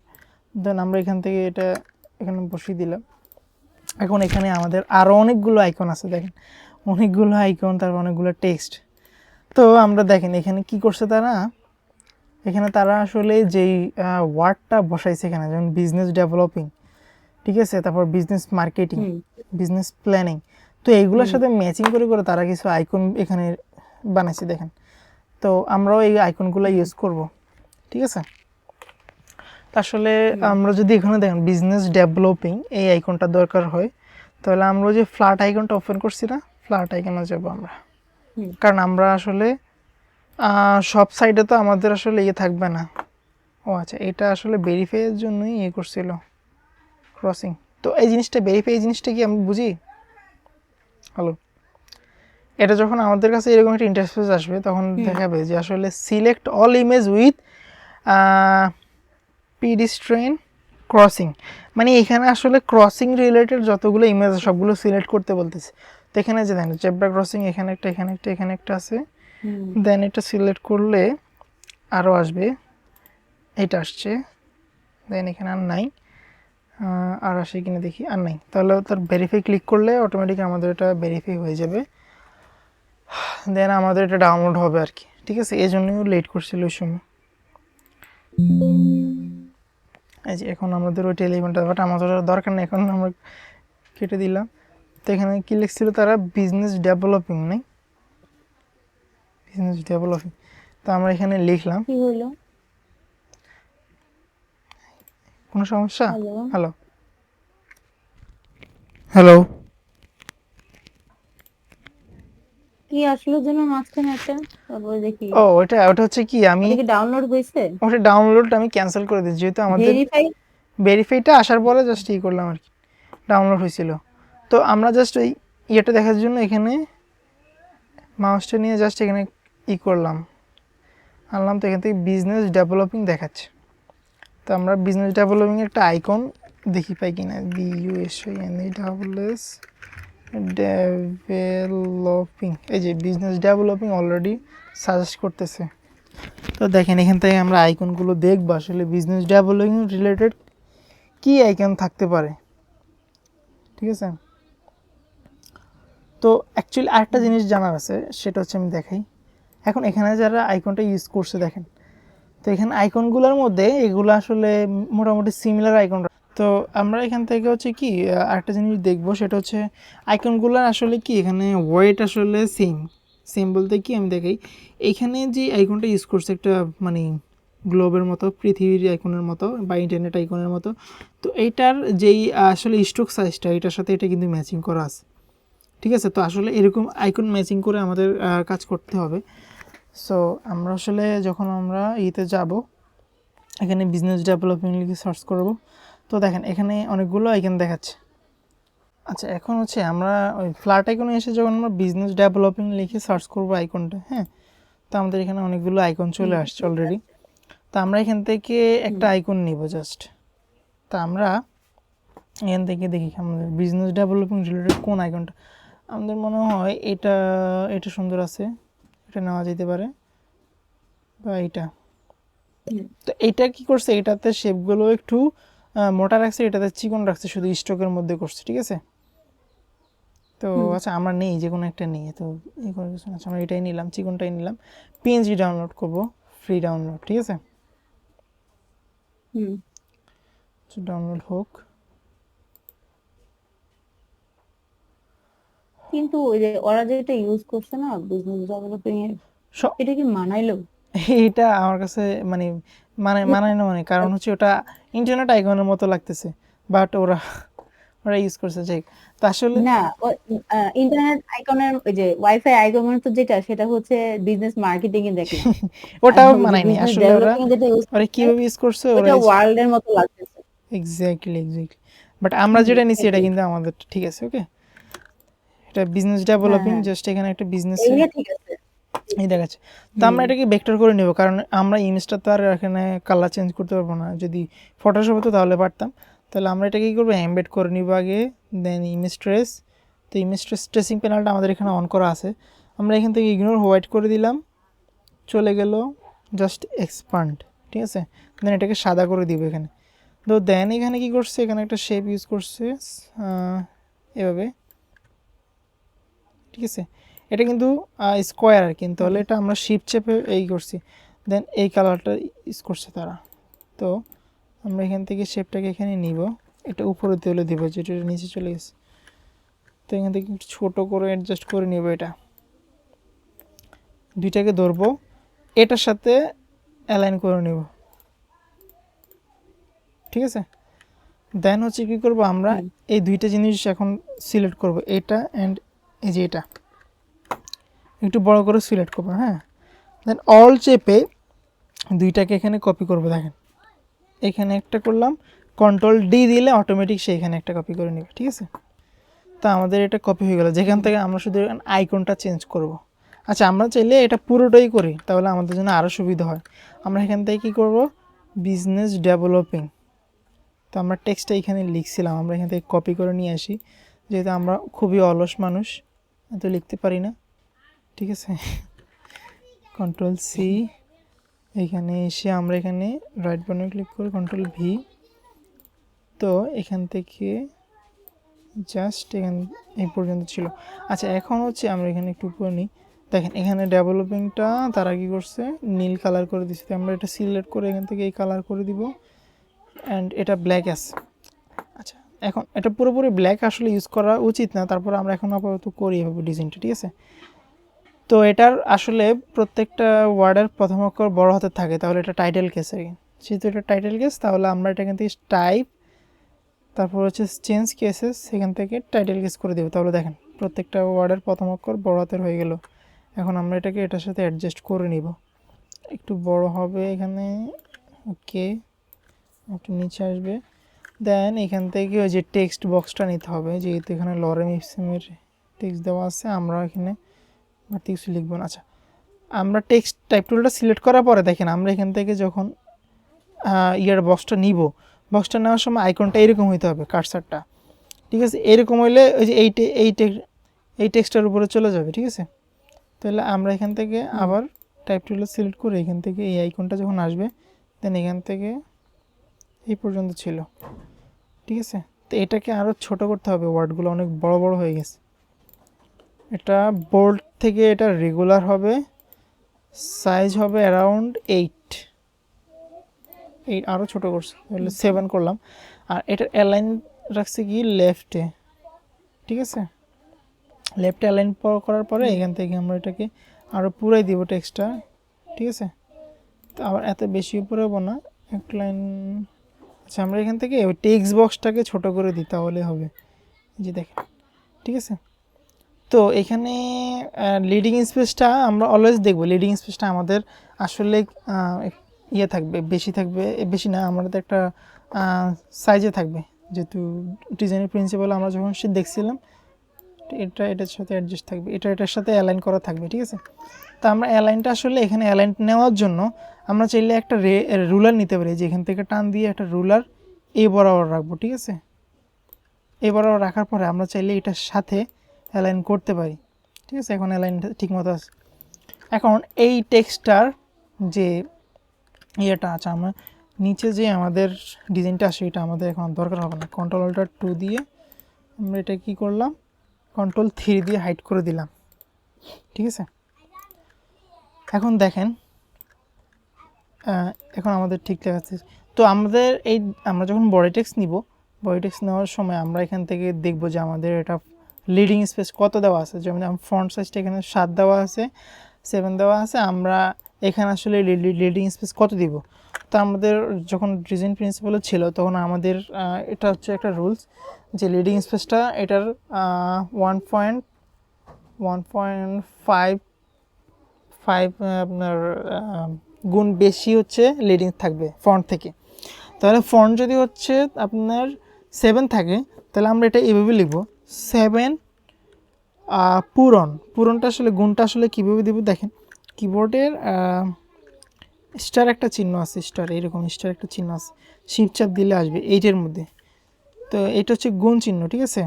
দেন আমরা এখান থেকে এটা এখানে বসিয়ে দিলাম। এখন এখানে আমাদের আরও অনেকগুলো আইকন আছে, দেখেন অনেকগুলো আইকন, তারপর অনেকগুলো টেক্সট। তো আমরা দেখেন এখানে কি করছে তারা, এখানে তারা আসলে যেই ওয়ার্ডটা বসাইছে এখানে, যেমন বিজনেস ডেভেলপিং, ঠিক আছে, তারপর বিজনেস মার্কেটিং, হুম বিজনেস প্ল্যানিং, তো এইগুলোর হুম সাথে ম্যাচিং করে করে তারা কিছু আইকন এখানে বানাইছে দেখেন। তো আমরাও এই আইকনগুলো হুম ইউজ করব, ঠিক আছে। তা আসলে হুম আমরা যদি এখানে দেখেন বিজনেস ডেভেলপিং এই আইকনটা দরকার হয়, তাহলে আমরা যে ফ্ল্যাট আইকনটা ওপেন করছি না, ফ্ল্যাট আইকনে যাব আমরা। হুম কারণ আমরা আসলে সব সাইডে তো আমাদের আসলে ইয়ে থাকবে না। ও আচ্ছা, এটা আসলে ভেরিফাইয়ের জন্যই ইয়ে করছিল ক্রসিং। তো এই জিনিসটা ভেরিফাই, এই জিনিসটা কি আমি বুঝি। হ্যালো, এটা যখন আমাদের কাছে এরকম একটা ইন্টারফেস আসবে তখন হুম দেখাবে যে আসলে select all image with pedestrian crossing, মানে এখানে আসলে ক্রসিং রিলেটেড যতগুলো ইমেজ সবগুলো সিলেক্ট করতে বলতেছে। তো এখানে যে দেখেন জেব্রা ক্রসিং, এখানে একটা, এখানে একটা, এখানে একটা আছে, হুম দেন এটা সিলেক্ট করলে আরও আসবে, এটা আসছে, দেন এখানে আর নাই, আর আসে কিনা দেখি, আর নাই, তাহলে তার ভেরিফাই ক্লিক করলে অটোমেটিক আমাদের এটা ভেরিফাই হয়ে যাবে, দেন আমাদের এটা ডাউনলোড হবে আর কি, ঠিক আছে। এই জন্যই লেট করছিল ওই সময়। এই যে এখন আমাদের ওই টেলিফোনটা, বাট আমাদের ওটা দরকার নেই, এখন আমরা কেটে দিলাম। তো এখানে কি লিখছিল তারা, বিজনেস ডেভেলপিং, নেই বিজনেস ডেভেলপিং, তো আমরা এখানে লিখলাম। কি হলো? কোনো সমস্যা? হ্যালো, হ্যালো, হ্যালো, কি আসলো যেন মাঝখানে একটা, তারপরে দেখি ও ওটা ওটা হচ্ছে কি, আমি ওটা কি ডাউনলোড হয়েছে? ওটা ডাউনলোড আমি ক্যান্সেল করে দিই, যেহেতু আমাদের ভেরিফাই। ভেরিফাইটা আসার পরে জাস্ট ই করলাম আর কি, ডাউনলোড হয়েছিল। তো আমরা জাস্ট ওই ইয়েটা দেখার জন্য এখানে মাউসটা নিয়ে জাস্ট এখানে ই করলাম, আনলাম, তো এখান থেকে বিজনেস ডেভেলপিং দেখাচ্ছে। তো আমরা বিজনেস ডেভেলপিং একটা আইকন দেখি পাই কিনা, BUSINESS ডেভেলপিং, এই যে বিজনেস ডেভেলপিং অলরেডি সাজেস্ট করতেছে। তো দেখেন এখান থেকে আমরা আইকনগুলো দেখবো আসলে বিজনেস ডেভেলপিং রিলেটেড কি আইকন থাকতে পারে, ঠিক আছে। তো অ্যাকচুয়ালি আরেকটা জিনিস জানার আছে, সেটা হচ্ছে আমি দেখাই। এখন এখানে যারা আইকনটা ইউজ করছে দেখেন, তো এখানে আইকনগুলোর মধ্যে এগুলো আসলে মোটামুটি সিমিলার আইকন। তো আমরা এখান থেকে হচ্ছে কি আরেকটা জিনিস দেখবো, সেটা হচ্ছে আইকনগুলোর আসলে কি এখানে ওয়েট আসলে সেম। সেম বলতে কি আমি দেখাই, এইখানে যে আইকনটা ইউজ করছে একটা মানে গ্লোবের মতো, পৃথিবীর আইকনের মতো বা ইন্টারনেট আইকনের মতো, তো এইটার যেই আসলে স্ট্রোক সাইজটা এটার সাথে এটা কিন্তু ম্যাচিং করা আছে, ঠিক আছে। তো আসলে এরকম আইকন ম্যাচিং করে আমাদের কাজ করতে হবে। সো আমরা আসলে যখন আমরা ইতে যাব, এখানে বিজনেস ডেভেলপমেন্ট লিখে সার্চ করব, তো দেখেন এখানে অনেকগুলো আইকন দেখাচ্ছে। আচ্ছা, এখন হচ্ছে আমরা ওই ফ্ল্যাট আইকনে এসে যখন আমরা বিজনেস ডেভেলপিং লিখে সার্চ করব আইকনটা, হ্যাঁ, তো আমাদের এখানে অনেকগুলো আইকন চলে আসছে অলরেডি। তো আমরা এখান থেকে একটা আইকন নিব জাস্ট। তা আমরা এখান থেকে দেখি আমাদের বিজনেস ডেভেলপিং রিলেটেড কোন আইকনটা, আমাদের মনে হয় এটা, এটা সুন্দর আছে, এটা নেওয়া যেতে পারে, বা এইটা। তো এইটা কি করছে, এটাতে শেপগুলো একটু মোটা রাখছে, এটাতে চিকন রাখছে, শুধু স্ট্রোকের মধ্যে করছে, ঠিক আছে। তো আচ্ছা আমরা নেই, যে কোনো একটা নিয়ে, তো এই করে কিছু না, আচ্ছা আমরা এটাই নিলাম, চিকনটাই নিলাম, PNG ডাউনলোড করব, ফ্রি ডাউনলোড, ঠিক আছে, ডাউনলোড হোক। কিন্তু ওই যে ওরা যেটা ইউজ করছে না বিজনেস ডেভেলপিং এর, এটা কি মানাইলো? এইটা আমার কাছে মানে মানায় না, মানে কারণ হচ্ছে ওটা ইন্টারনেট আইকনের মতো লাগতেছে, বাট ওরা ওরা ইউজ করছে, যাই তো আসলে না, ইন্টারনেট আইকনের ওই যে ওয়াইফাই আইকনের তো যেটা, সেটা হচ্ছে বিজনেস মার্কেটিং এ দেখলাম। আর ওটাও ওই যে মানায়নি বিজনেস আসলে, ওরা ডেভেলপিং যেটা ইউজ ওরা করছে, কীভাবে ইউজ করছে ওরা, ওইটা ওয়ার্ল্ড এর মতো লাগতেছে। এক্স্যাক্টলি এক্স্যাক্টলি, বাট আমরা যেটা নিছি এটা এটাই। কিন্তু আমাদের ঠিক আছে, ওকে। এটা বিজনেস হ্যাঁ ডেভেলপিং, হ্যাঁ, জাস্ট এখানে একটা বিজনেসের এগুলো ঠিক আছে। এই দেখাচ্ছে। তো হুম আমরা এটাকে ভেক্টর করে নেব, কারণ আমরা ইমেজটা তো আর এখানে কালার চেঞ্জ করতে পারবো না, যদি ফটোশপ হতো তাহলে পারতাম। তাহলে আমরা এটাকে কী করবো, এমবেড করে নিব আগে, দেন ইমেজ ট্রেস। তো ইমেজ ট্রেস ট্রেসিং প্যানেলটা আমাদের এখানে অন করা আছে, আমরা এখান থেকে ইগনোর হোয়াইট করে দিলাম, চলে গেল জাস্ট এক্সপান্ড, ঠিক আছে। দেন এটাকে সাদা করে দিব এখানে, তো দেন এখানে কি করছে, এখানে একটা শেপ ইউজ করছে এভাবে, ঠিক আছে। এটা কিন্তু স্কোয়ার আর কি, তাহলে এটা আমরা শিফট শেপে এই করছি, দেন এই কালারটা ইউজ করছে তারা। তো আমরা এখান থেকে শেপটাকে এখানে নিব, এটা উপরে তুলে দিব যেটা নিচে চলে গেছে। তো এখান থেকে একটু ছোটো করে অ্যাডজাস্ট করে নিব, এটা দুইটাকে ধরবো, এটার সাথে অ্যালাইন করে নেব, ঠিক আছে। দেন হচ্ছে কী করবো, আমরা এই দুইটা জিনিস এখন সিলেক্ট করব, এটা অ্যান্ড এই যে এটা একটু বড় করে সিলেক্ট করবো, হ্যাঁ। দেন অল চেপে দুইটাকে এখানে কপি করবো, দেখেন এখানে একটা করলাম, কন্ট্রোল ডি দিলে অটোমেটিক সে এখানে একটা কপি করে নেবে, ঠিক আছে। তা আমাদের এটা কপি হয়ে গেল, যেখান থেকে আমরা শুধু আইকনটা চেঞ্জ করব। আচ্ছা, আমরা চাইলে এটা পুরোটাই করি, তাহলে আমাদের জন্য আরও সুবিধা হয়। আমরা এখান থেকে কী করব, বিজনেস ডেভেলপিং, তো আমরা টেক্সটটা এখানে লিখছিলাম, আমরা এখান থেকে কপি করে নিয়ে আসি, যেহেতু আমরা খুবই অলস মানুষ, এত লিখতে পারি না, ঠিক আছে। কন্ট্রোল সি, এখানে এসে আমরা এখানে রাইট বাটনে ক্লিক করে কন্ট্রোল ভি, তো এখান থেকে জাস্ট এখান এই পর্যন্ত ছিল। আচ্ছা, এখন হচ্ছে আমরা এখানে একটু উপরে নিই, দেখেন এখানে ডেভেলপিংটা তারা কী করছে, নীল কালার করে দিচ্ছে, আমরা এটা সিলেক্ট করে এখান থেকে এই কালার করে দিব, অ্যান্ড এটা ব্ল্যাক আছে। আচ্ছা, এখন এটা পুরোপুরি ব্ল্যাক আসলে ইউজ করা উচিত না, তারপর আমরা এখন আপাতত করি এভাবে ডিজাইনটা, ঠিক আছে। তো এটার আসলে প্রত্যেকটা ওয়ার্ডের প্রথম অক্ষর বড় হাতে থাকে, তাহলে এটা টাইটেল কেস আর কি, যেহেতু এটা টাইটেল কেস, তাহলে আমরা এটা এখান থেকে টাইপ, তারপর হচ্ছে চেঞ্জ কেসেস, সেখান থেকে টাইটেল কেস করে দেবো, তাহলে দেখেন প্রত্যেকটা ওয়ার্ডের প্রথম অক্ষর বড় হাতের হয়ে গেল। এখন আমরা এটাকে এটার সাথে অ্যাডজাস্ট করে নিব, একটু বড় হবে এখানে, ওকে, একটু নিচে আসবে। দেন এখান থেকে ওই যে টেক্সট বক্সটা নিতে হবে, যেহেতু এখানে লরেম ইপসিমের টেক্সট দেওয়া আছে, আমরা এখানে বাড়তি কিছু লিখব না। আচ্ছা, আমরা টেক্সট টাইপ টুলটা সিলেক্ট করার পরে দেখেন আমরা এখান থেকে যখন বক্সটা নিব, বক্সটা নেওয়ার সময় আইকনটা এরকম হইতে হবে, কার্সারটা, ঠিক আছে। এরকম হইলে ওই যে এই টেক্সটার উপরে চলে যাবে, ঠিক আছে। তাহলে আমরা এখান থেকে আবার টাইপ টুলটা সিলেক্ট করে এখান থেকে এই আইকনটা যখন আসবে, দেন এখান থেকে এই পর্যন্ত ছিল, ঠিক আছে। তো এটাকে আরও ছোট করতে হবে, ওয়ার্ডগুলো অনেক বড় বড় হয়ে গেছে। এটা বোল্ড থেকে এটা রেগুলার হবে, সাইজ হবে অ্যারাউন্ড 8, আরও ছোটো করছে, তাহলে 7 করলাম। আর এটার অ্যালাইন রাখছে কি লেফটে, ঠিক আছে। লেফটে অ্যালাইন করার পরে এখান থেকে আমরা এটাকে আরও পুরাই দিব টেক্সটটা, ঠিক আছে। তো আবার এত বেশি উপরে হবো না, এক লাইন। আচ্ছা, আমরা এখান থেকে ওই টেক্সট বক্সটাকে ছোট করে দিই, তাহলে হবে, যে দেখেন, ঠিক আছে। তো এখানে লিডিং স্পেসটা আমরা অলওয়েজ দেখব, লিডিং স্পেসটা আমাদের আসলে ইয়ে থাকবে, বেশি থাকবে, বেশি না, আমাদের একটা সাইজে থাকবে, যেহেতু ডিজাইনের প্রিন্সিপাল আমরা যখন সে দেখছিলাম, এটার সাথে অ্যাডজাস্ট থাকবে, এটার সাথে অ্যালাইন করা থাকবে, ঠিক আছে। তো আমরা অ্যালাইনটা আসলে এখানে অ্যালাইন নেওয়ার জন্য আমরা চাইলে একটা রুলার নিতে পারি, যে এখান থেকে টান দিয়ে একটা রুলার এই বরাবর রাখবো, ঠিক আছে। এই বরাবর রাখার পরে আমরা চাইলে এটার সাথে অ্যালাইন করতে পারি, ঠিক আছে। এখন অ্যালাইন ঠিকমতো আছে। এখন এই টেক্সটার যে ইয়েটা আছে, আমরা নিচে যে আমাদের ডিজাইনটা আসে, এটা আমাদের এখন দরকার হবে না, কন্ট্রোল অল্টার 2 দিয়ে আমরা এটা কী করলাম, কন্ট্রোল 3 দিয়ে হাইড করে দিলাম, ঠিক আছে। এখন দেখেন এখন আমাদের ঠিক আছে। তো আমাদের আমরা যখন বডি টেক্সট নিব, বডি টেক্সট নেওয়ার সময় আমরা এখান থেকে দেখব যে আমাদের এটা লিডিং স্পেস কত দেওয়া আছে, যেমন ফন্ট সাইজটা এখানে 7 দেওয়া আছে, 7 দেওয়া আছে, আমরা এখানে আসলে লিডিং স্পেস কত দিব। তো আমাদের যখন ডিজাইন প্রিন্সিপাল ছিল তখন আমাদের এটা হচ্ছে একটা রুলস, যে লিডিং স্পেসটা এটার 1.5 আপনার গুণ বেশি হচ্ছে লিডিং থাকবে ফন্ট থেকে। তাহলে ফন্ট যদি হচ্ছে আপনার 7 থাকে, তাহলে আমরা এটা এভাবে লিখব 7 পূরণটা আসলে গুণটা আসলে কীভাবে দেবো, দেখেন কিবোর্ডের স্টার একটা চিহ্ন আছে, স্টার এরকম স্টার একটা চিহ্ন আছে, শিফট চাপ দিলে আসবে 8-এর মধ্যে। তো এটা হচ্ছে গুণ চিহ্ন, ঠিক আছে।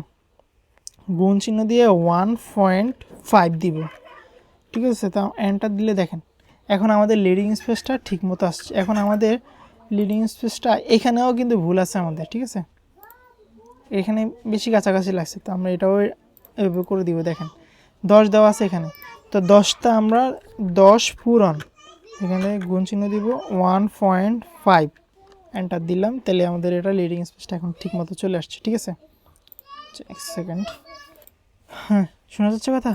গুণ চিহ্ন দিয়ে 1.5 দিব, ঠিক আছে। তা এন্টার দিলে দেখেন এখন আমাদের লিডিং স্পেসটা ঠিক মতো আসছে। এখন আমাদের লিডিং স্পেসটা এখানেও কিন্তু ভুল আছে আমাদের, ঠিক আছে, এখানে বেশি কাছাকাছি লাগছে, তো আমরা এটাও এভাবে করে দিব। দেখেন 10 দেওয়া আছে এখানে, তো 10টা আমরা 10 পূরণ, এখানে গুণ চিহ্ন দিব 1.5, এন্টার দিলাম, তাহলে আমাদের এটা লিডিং স্পেসটা এখন ঠিক মতো চলে আসছে, ঠিক আছে। এক সেকেন্ড, হ্যাঁ শোনা যাচ্ছে কথা?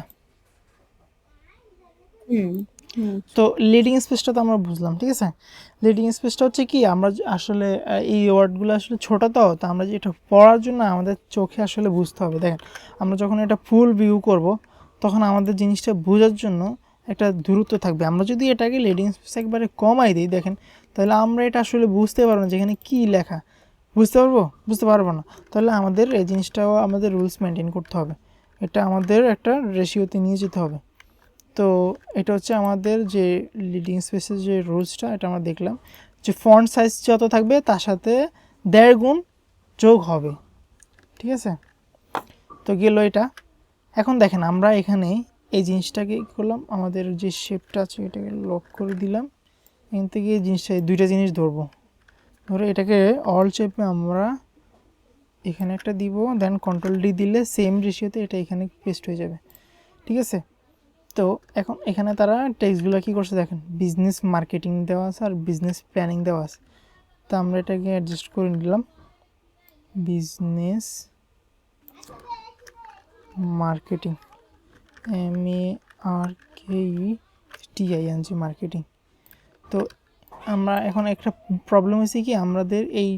হুম হুম তো লিডিং স্পেসটা তো আমরা বুঝলাম, ঠিক আছে। লিডিং স্পেসটা হচ্ছে কি, আমরা আসলে এই ওয়ার্ডগুলো আসলে ছোট, তো আমরা যে এটা পড়ার জন্য আমাদের চোখে আসলে বুঝতে হবে। দেখেন আমরা যখন এটা ফুল ভিউ করব তখন আমাদের জিনিসটা বোঝার জন্য একটা দূরত্ব থাকবে। আমরা যদি এটাকে লিডিং স্পেস একবারে কমাই দিই দেখেন, তাহলে আমরা এটা আসলে বুঝতে পারবো না যেখানে কী লেখা, বুঝতে পারবো না। তাহলে আমাদের এই জিনিসটাও আমাদের রুলস মেনটেন করতে হবে, এটা আমাদের একটা রেশিওতে নিয়ে যেতে হবে। তো এটা হচ্ছে আমাদের যে লিডিং স্পেসের যে রুলসটা, এটা আমরা দেখলাম যে ফন্ট সাইজ যত থাকবে তার সাথে 1.5 গুণ যোগ হবে, ঠিক আছে। তো গেল এটা। এখন দেখেন আমরা এখানে এই জিনিসটাকে কী করলাম, আমাদের যে শেপটা আছে এটাকে লক করে দিলাম, এখান থেকে এই জিনিসটা দুইটা জিনিস ধরবো, ধরে এটাকে অল শেপে আমরা এখানে একটা দিব, দেন কন্ট্রোল-D দিলে সেম রেশিওতে এটা এখানে পেস্ট হয়ে যাবে, ঠিক আছে। তো এখন এখানে তারা টেক্সটগুলো কী করছে দেখেন, বিজনেস মার্কেটিং দেওয়া আছে আর বিজনেস প্ল্যানিং দেওয়া আছে। তো আমরা এটাকে অ্যাডজাস্ট করে নিলাম, বিজনেস মার্কেটিং, MARKETING মার্কেটিং। তো আমরা এখন একটা প্রবলেম হয়েছে কি, আমাদের এই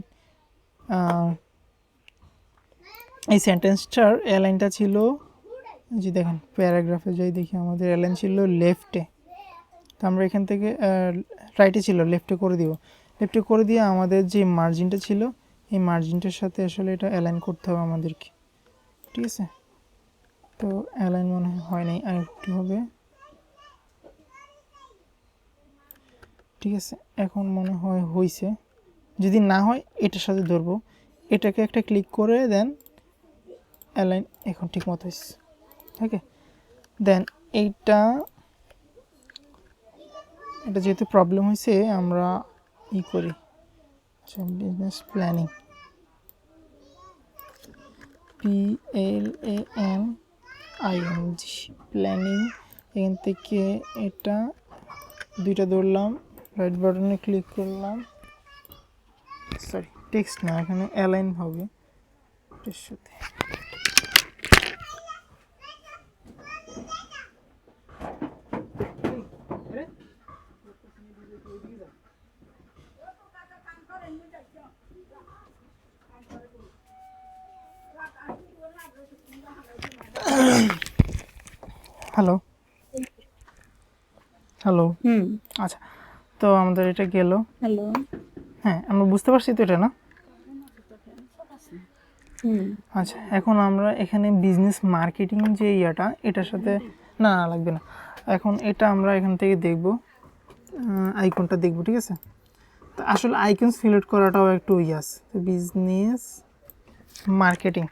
সেন্টেন্সটার অ্যালাইনটা ছিল, যে দেখেন প্যারাগ্রাফে যাই দেখি আমাদের অ্যালাইন ছিল লেফটে, তো আমরা এখান থেকে রাইটে ছিল লেফটে করে দিব, লেফটে করে দিয়ে আমাদের যে মার্জিনটা ছিল এই মার্জিনটার সাথে আসলে এটা অ্যালাইন করতে হবে আমাদেরকে, ঠিক আছে। তো অ্যালাইন মনে হয় নাই, আর একটু হবে, ঠিক আছে। এখন মনে হয় হয়েছে, যদি না হয় এটার সাথে ধরবো, এটাকে একটা ক্লিক করে দেন অ্যালাইন, এখন ঠিক মতো হয়েছে, ওকে। দেন এইটা, এটা যেহেতু প্রবলেম হয়েছে আমরা করি, আচ্ছা বিজনেস প্ল্যানিং, PLANING প্ল্যানিং, এখান থেকে এটা দুইটা ধরলাম, রাইট বাটনে ক্লিক করলাম, সরি টেক্সট না, এখানে অ্যালাইন হবে এর সাথে। হ্যালো হ্যালো, হুম আচ্ছা তো আমাদের এটা গেল, হ্যালো হ্যাঁ আমরা বুঝতে পারছি তো এটা না। হুম আচ্ছা এখন আমরা এখানে বিজনেস মার্কেটিং যে ইয়াটা এটার সাথে, না না লাগবে না, এখন এটা আমরা এখান থেকে দেখব, আইকনটা দেখব, ঠিক আছে। তো আসলে আইকন সিলেক্ট করাটাও একটু ইয়াস, তো বিজনেস মার্কেটিং,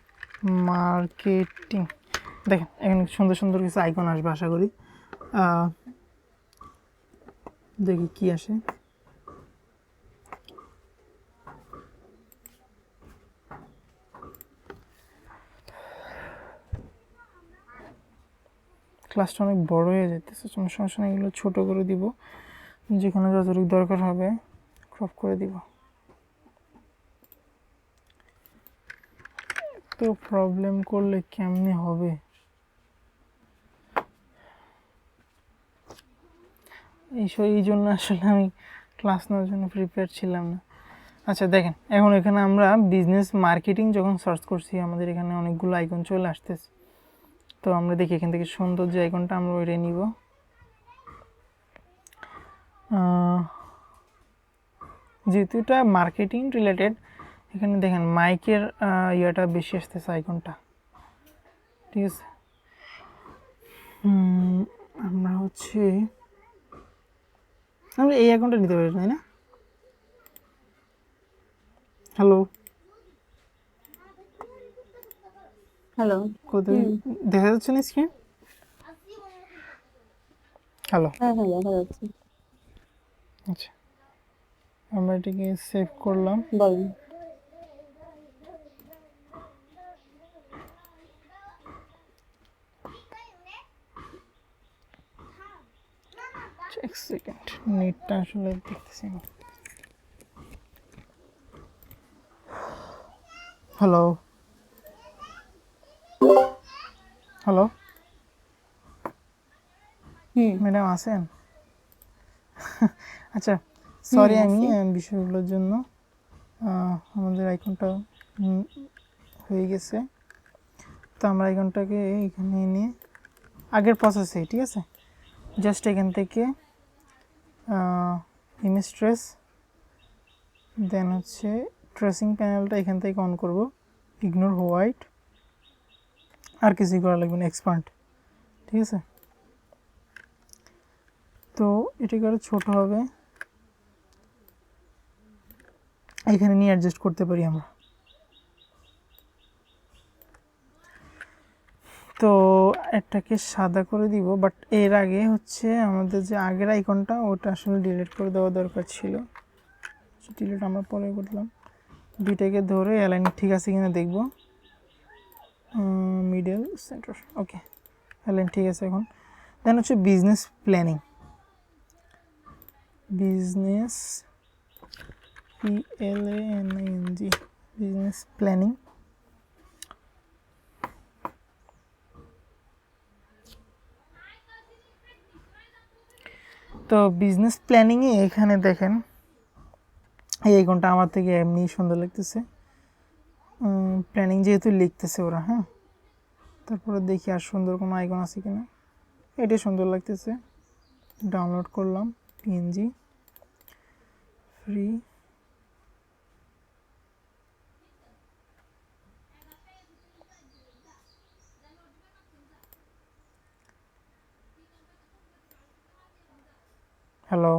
মার্কেটিং দেখেন এখানে সুন্দর সুন্দর কিছু আইকন আসবে আশা করি, দেখি কি আসে। ক্লাসটা অনেক বড় হয়ে যেতেছে, কোনো সমস্যা নেই, এগুলো ছোটো করে দিব, যেখানে যতটুকু দরকার হবে ক্রপ করে দিব। তো প্রবলেম করলে কেমনে হবে, এই জন্য আসলে আমি ক্লাস নেওয়ার জন্য প্রিপেয়ার ছিলাম না। আচ্ছা দেখেন এখন এখানে আমরা বিজনেস মার্কেটিং যখন সার্চ করছি আমাদের এখানে অনেকগুলো আইকন চলে আসতেছে, তো আমরা দেখি এখান থেকে সুন্দর যে আইকনটা আমরা ওইটাই নিব, যেহেতু এটা মার্কেটিং রিলেটেড, এখানে দেখেন মাইকের ইয়াটা বেশি আসতেছে আইকনটা, ঠিক আছে। আমরা হচ্ছে আমরা এই অ্যাকাউন্টটা নিতে পারি তাই না। হ্যালো হ্যালো কোথায় দেখা যাচ্ছে না স্ক্রিন? হ্যালো, হ্যাঁ হ্যাঁ দেখা যাচ্ছে। আচ্ছা আমরা এটাকে সেভ করলাম। বলেন। এক সেকেন্ড, নেটটা আসলে দেখতেছি না। হ্যালো হ্যালো ম্যাডাম আছেন? আচ্ছা, সরি আমি আছি। বিষয়গুলোর জন্য আমাদের আইকনটা হয়ে গেছে। তো আমরা আইকনটাকে এখানে এনে আগের প্রসেসে, ঠিক আছে, জাস্ট এখান থেকে ইমেজ ট্রেস, দেন হচ্ছে ট্রেসিং প্যানেলটা এখান থেকে অন করব, ইগনোর হোয়াইট, আর কিছুই করা লাগবে না, এক্সপান্ড, ঠিক আছে। তো এটাকে আরও ছোটো হবে, এখানে নিয়ে অ্যাডজাস্ট করতে পারি আমরা। তো এটাকে সাদা করে দিব, বাট এর আগে হচ্ছে আমাদের যে আগের আইকনটা ওটা আসলে ডিলিট করে দেওয়া দরকার ছিল, ডিলিট আমরা পরে করলাম। দুইটাকে ধরে অ্যালাইন ঠিক আছে কিনা দেখব, মিডল সেন্টার, ওকে, অ্যালাইন ঠিক আছে এখন। দেন হচ্ছে business planning, business PLANING, business planning. তো বিজনেস প্ল্যানিংয়ে এখানে দেখেন এই আইকনটা আমার থেকে এমনি সুন্দর লাগতেছে, প্ল্যানিং যেহেতু লিখতেছে ওরা, হ্যাঁ। তারপরে দেখি আর সুন্দর কোনো আইকন আছে কিনা, এটা সুন্দর লাগতেছে, ডাউনলোড করলাম PNG ফ্রি। হ্যালো,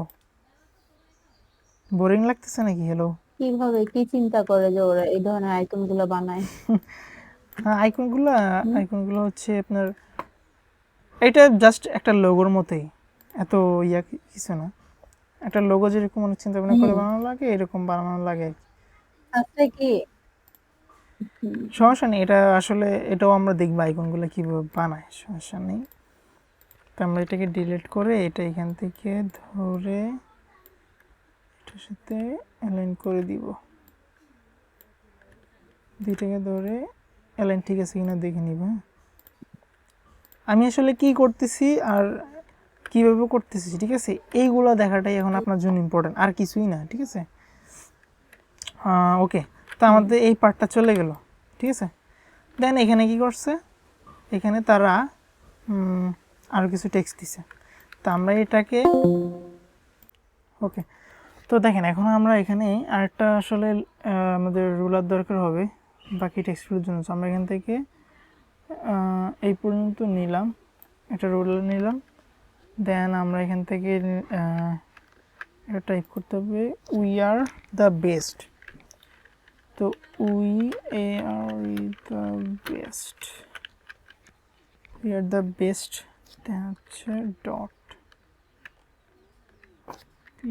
বোরিং লাগতেছে নাকি? হ্যালো, কিভাবে কি চিন্তা করে যে ওরা এই ধরনের আইকন গুলো বানায়? হ্যাঁ, আইকনগুলো হচ্ছে আপনার, এটা জাস্ট একটা লোগোর মতোই, এত কিছু না। একটা লোগো যেরকম অনেক চিন্তা ভাবনা করে বানানো লাগে, এরকম বানানো লাগে। আচ্ছা কি সমস্যা নেই, এটা আসলে এটাও আমরা দেখবো আইকনগুলো কীভাবে বানায়, সমস্যা নেই। তো আমরা এটাকে ডিলিট করে এটা এখান থেকে ধরে এটার সাথে অ্যালাইন করে দিব, দুইটাকে ধরে অ্যালাইন ঠিক আছে কিনা দেখে নিব। হ্যাঁ, আমি আসলে কি করতেছি আর কীভাবে করতেছি, ঠিক আছে, এইগুলো দেখাটাই এখন আপনার জন্য ইম্পর্টেন্ট, আর কিছুই না, ঠিক আছে। ওকে, তো আমাদের এই পার্টটা চলে গেল, ঠিক আছে। দেন এখানে কি করছে, এখানে তারা আরও কিছু টেক্সট দিছে, তো আমরা এটাকে, ওকে। তো দেখেন এখন আমরা এখানে আরেকটা আসলে আমাদের রুলার দরকার হবে বাকি টেক্সটগুলোর জন্য। আমরা এখান থেকে এই পর্যন্ত নিলাম, একটা রুলার নিলাম, দেন আমরা এখান থেকে এটা টাইপ করতে হবে উই আর দ্য বেস্ট। তো we are the best, we are the best, then হচ্ছে ডট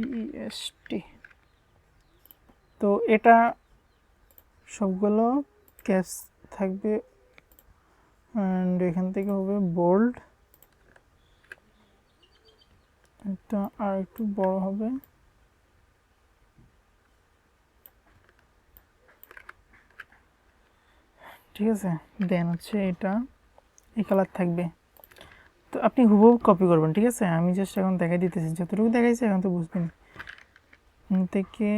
PEST। তো এটা সবগুলো ক্যাপস থাকবে, অ্যান্ড এখান থেকে হবে বোল্ড, এটা আর একটু বড় হবে, ঠিক আছে। দেন হচ্ছে এটা এই কালার থাকবে। তো আপনি হুবহু কপি করবেন, ঠিক আছে, আমি জাস্ট এখন দেখাই দিতেছি, যতটুকু দেখাইছি এখন তো বুঝবেন। থেকে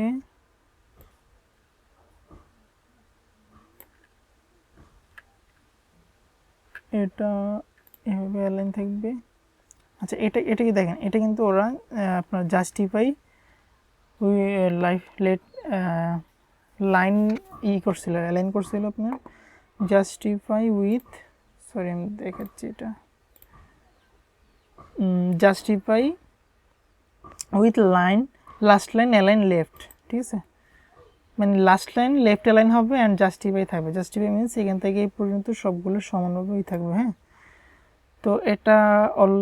এটা এভাবে অ্যালাইন থাকবে। আচ্ছা, এটা কি দেখেন, এটা কিন্তু ওরা আপনার জাস্টিফাই উই লাইফ লেট লাইন করছিল, অ্যালাইন করছিল আপনার জাস্টিফাই উইথ, সরি আমি দেখাচ্ছি, এটা justify with line, last line align left, ঠিক আছে, মানে লাস্ট লাইন লেফট অ্যালাইন হবে অ্যান্ড জাস্টিফাই থাকবে। জাস্টিফাই মিনস এখান থেকে এই পর্যন্ত সবগুলো সমানভাবেই থাকবে, হ্যাঁ। তো এটা অল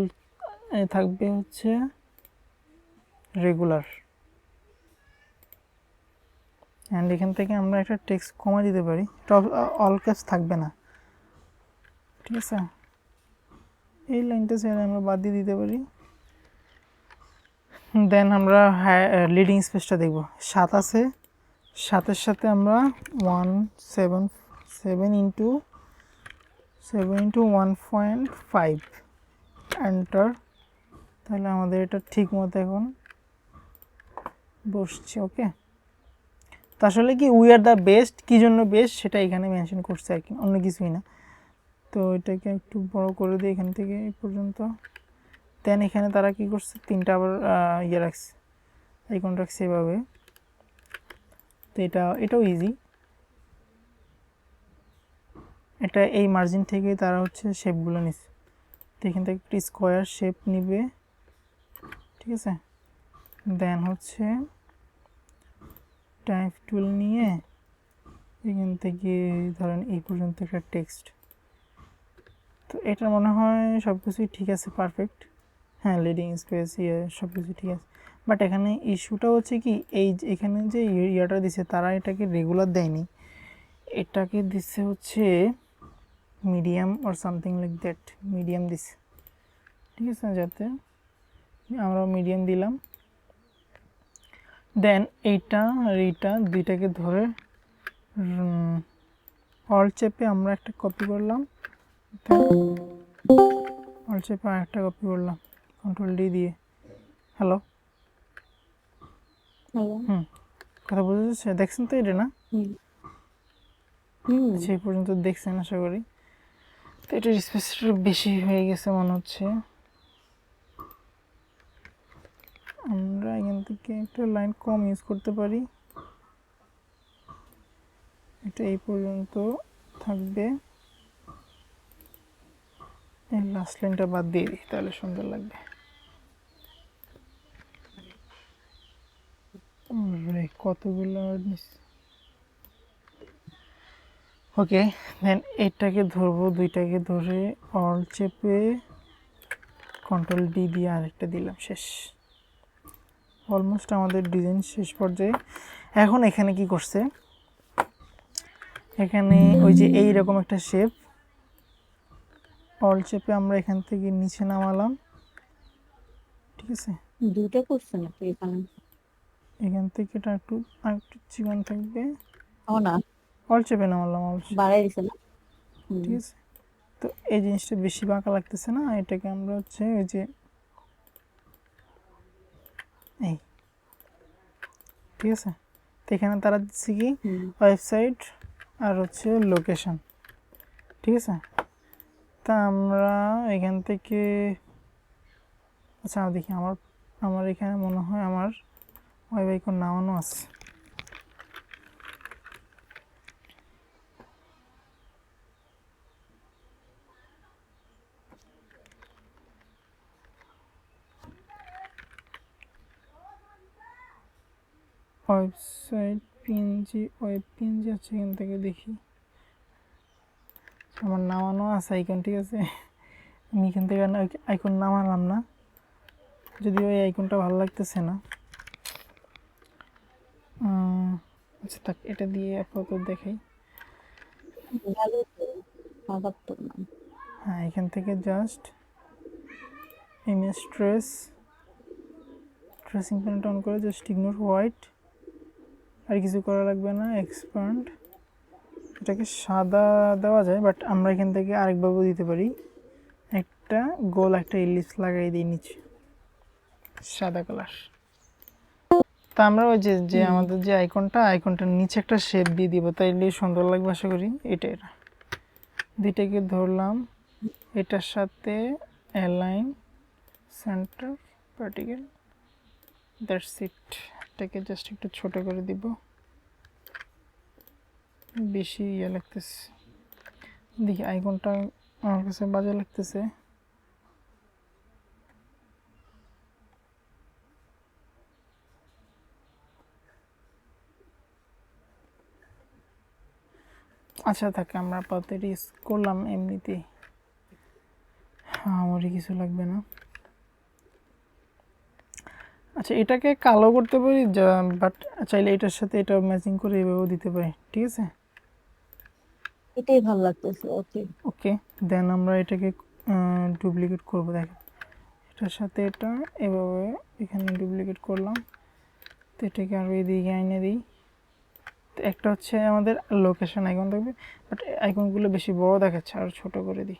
থাকবে হচ্ছে রেগুলার, অ্যান্ড এখান থেকে আমরা একটা টেক্সট কমা দিতে পারি, এটা অল ক্যাপস থাকবে না, ঠিক আছে। এই লাইনটা ছেড়ে আমরা বাদ দিয়ে দিতে পারি। দেন আমরা লিডিং স্পেসটা দেখব, 7 আছে, 7-এর সাথে আমরা 7 ইন্টু 1.5 এন্টার, তাহলে আমাদের এটা ঠিক মতো এখন বসছে। ওকে, তো আসলে কি উই আর দ্য বেস্ট, কী জন্য বেস্ট সেটা এখানে মেনশন করছে আর কি, অন্য কিছুই না। তো এটাকে একটু বড় করে দিই এখান থেকে এই পর্যন্ত। দেন এখানে তারা কি করছে, 3টা আবার ইয়ে রাখছে, আইকন রাখছে এভাবে। তো এটাও ইজি, এটা এই মার্জিন থেকে তারা হচ্ছে শেপগুলো নিচ্ছে। তো এখান থেকে একটি স্কোয়ার শেপ নিবে, ঠিক আছে। দেন হচ্ছে টাইপ টুল নিয়ে এখান থেকে ধরেন এই পর্যন্ত একটা টেক্সট। তো এটা মনে হয় সব কিছুই ঠিক আছে, পারফেক্ট। হ্যাঁ, লিডিং স্পেস ইয়ে সব কিছু ঠিক আছে, বাট এখানে ইস্যুটা হচ্ছে কি, এখানে যে ইয়াটা দিছে তারা এটাকে রেগুলার দেয়নি, এটাকে দিচ্ছে হচ্ছে medium or something like that, medium দিছে, ঠিক আছে। যাতে আমরা মিডিয়াম দিলাম। দেন এইটা আর এইটা দুইটাকে ধরে অল চেপে আমরা একটা কপি করলাম, অল চেপে একটা কপি করলাম কন্ট্রোল ডি দিয়ে। হ্যালো, কথা বুঝতে যাচ্ছে, দেখছেন তো এটা না? সেই পর্যন্ত দেখছেন আশা করি। তো এটার স্পেসটা বেশি হয়ে গেছে মনে হচ্ছে, আমরা এখান থেকে একটা লাইন কম ইউজ করতে পারি, এটা এই পর্যন্ত থাকবে, এই লাস্ট লাইনটা বাদ দিয়ে দিই তাহলে সুন্দর লাগবে। কতগুলো ওকে, দেন এটাকে ধরবো, দুইটাকে ধরে অল চেপে কন্ট্রোল ডি দিয়ে আরেকটা দিলাম, শেষ। অলমোস্ট আমাদের ডিজাইন শেষ পর্যায়ে। এখন এখানে কি করছে, এখানে ওই যে এইরকম একটা শেপ, অল চেপে আমরা এখান থেকে নিচে নামালাম, ঠিক আছে। দুটো করছে নাকি এখানে? এখান থেকে এটা একটু আরেকটু চিকন থাকবে, না অল চেপে নামালাম অবশ্যই, বাড়াই দিছে না? ঠিক আছে। তো এই জিনিসটা বেশি বাঁকা লাগতেছে না, এটাকে আমরা হচ্ছে ওই যে এই, ঠিক আছে। তো এখানে তারা দিচ্ছে কি ওয়েবসাইট আর হচ্ছে লোকেশন, ঠিক আছে। তা আমরা এখান থেকে আচ্ছা দেখি, আমার এখানে মনে হয় আমার ওয়েব আইকন নামানো আছে। ওয়েবসাইট পিএনজি, ওয়েব পিএনজি আছে, এখান থেকে দেখি আমার নামানো আছে আইকন, ঠিক আছে। আমি এখান থেকে আইকন নামালাম না, যদিও এই আইকনটা ভালো লাগতেছে না। আচ্ছা থাক, এটা দিয়ে আপাতত দেখাই। হ্যাঁ, এখান থেকে জাস্ট ইমেজ ট্রেসিং প্যানেলটা অন করে জাস্ট ইগনোর হোয়াইট, আর কিছু করা লাগবে না। এক্সপ্যান্ড, এটাকে সাদা দেওয়া যায়, বাট আমরা এখান থেকে আরেকভাবে দিতে পারি, একটা গোল একটা ইলিপস লাগাই দিই নিচে সাদা কালার। তা আমরা ওই যে আমাদের যে আইকনটার নিচে একটা শেপ দিয়ে দিব, তাইলে সুন্দর লাগবে আশা করি। এটা দুইটাকে ধরলাম, এটার সাথে align centre particle, that's it. এটাকে জাস্ট একটু ছোট করে দিব, বেশি ইয়ে লাগতেছে, দেখি আইকনটা আমার কাছে বাজে লাগতেছে। আচ্ছা থাকে, আমরা আপাতত ইউজ করলাম এমনিতেই, আমারই কিছু লাগবে না। আচ্ছা এটাকে কালো করতে পারি, বাট চাইলে এটার সাথে এটা ম্যাচিং করে এভাবেও দিতে পারি, ঠিক আছে। এটাই ভালো লাগতেছে, ওকে। ওকে, দেন আমরা এটাকে ডুপ্লিকেট করব। দেখেন এটার সাথে এটা এভাবে এখানে ডুপ্লিকেট করলাম, তো এটাকে আরও এদিকে এনে দিই। তো একটা হচ্ছে আমাদের লোকেশন আইকন থাকবে, বাট আইকনগুলো বেশি বড় দেখাচ্ছে, আর ছোট করে দিই।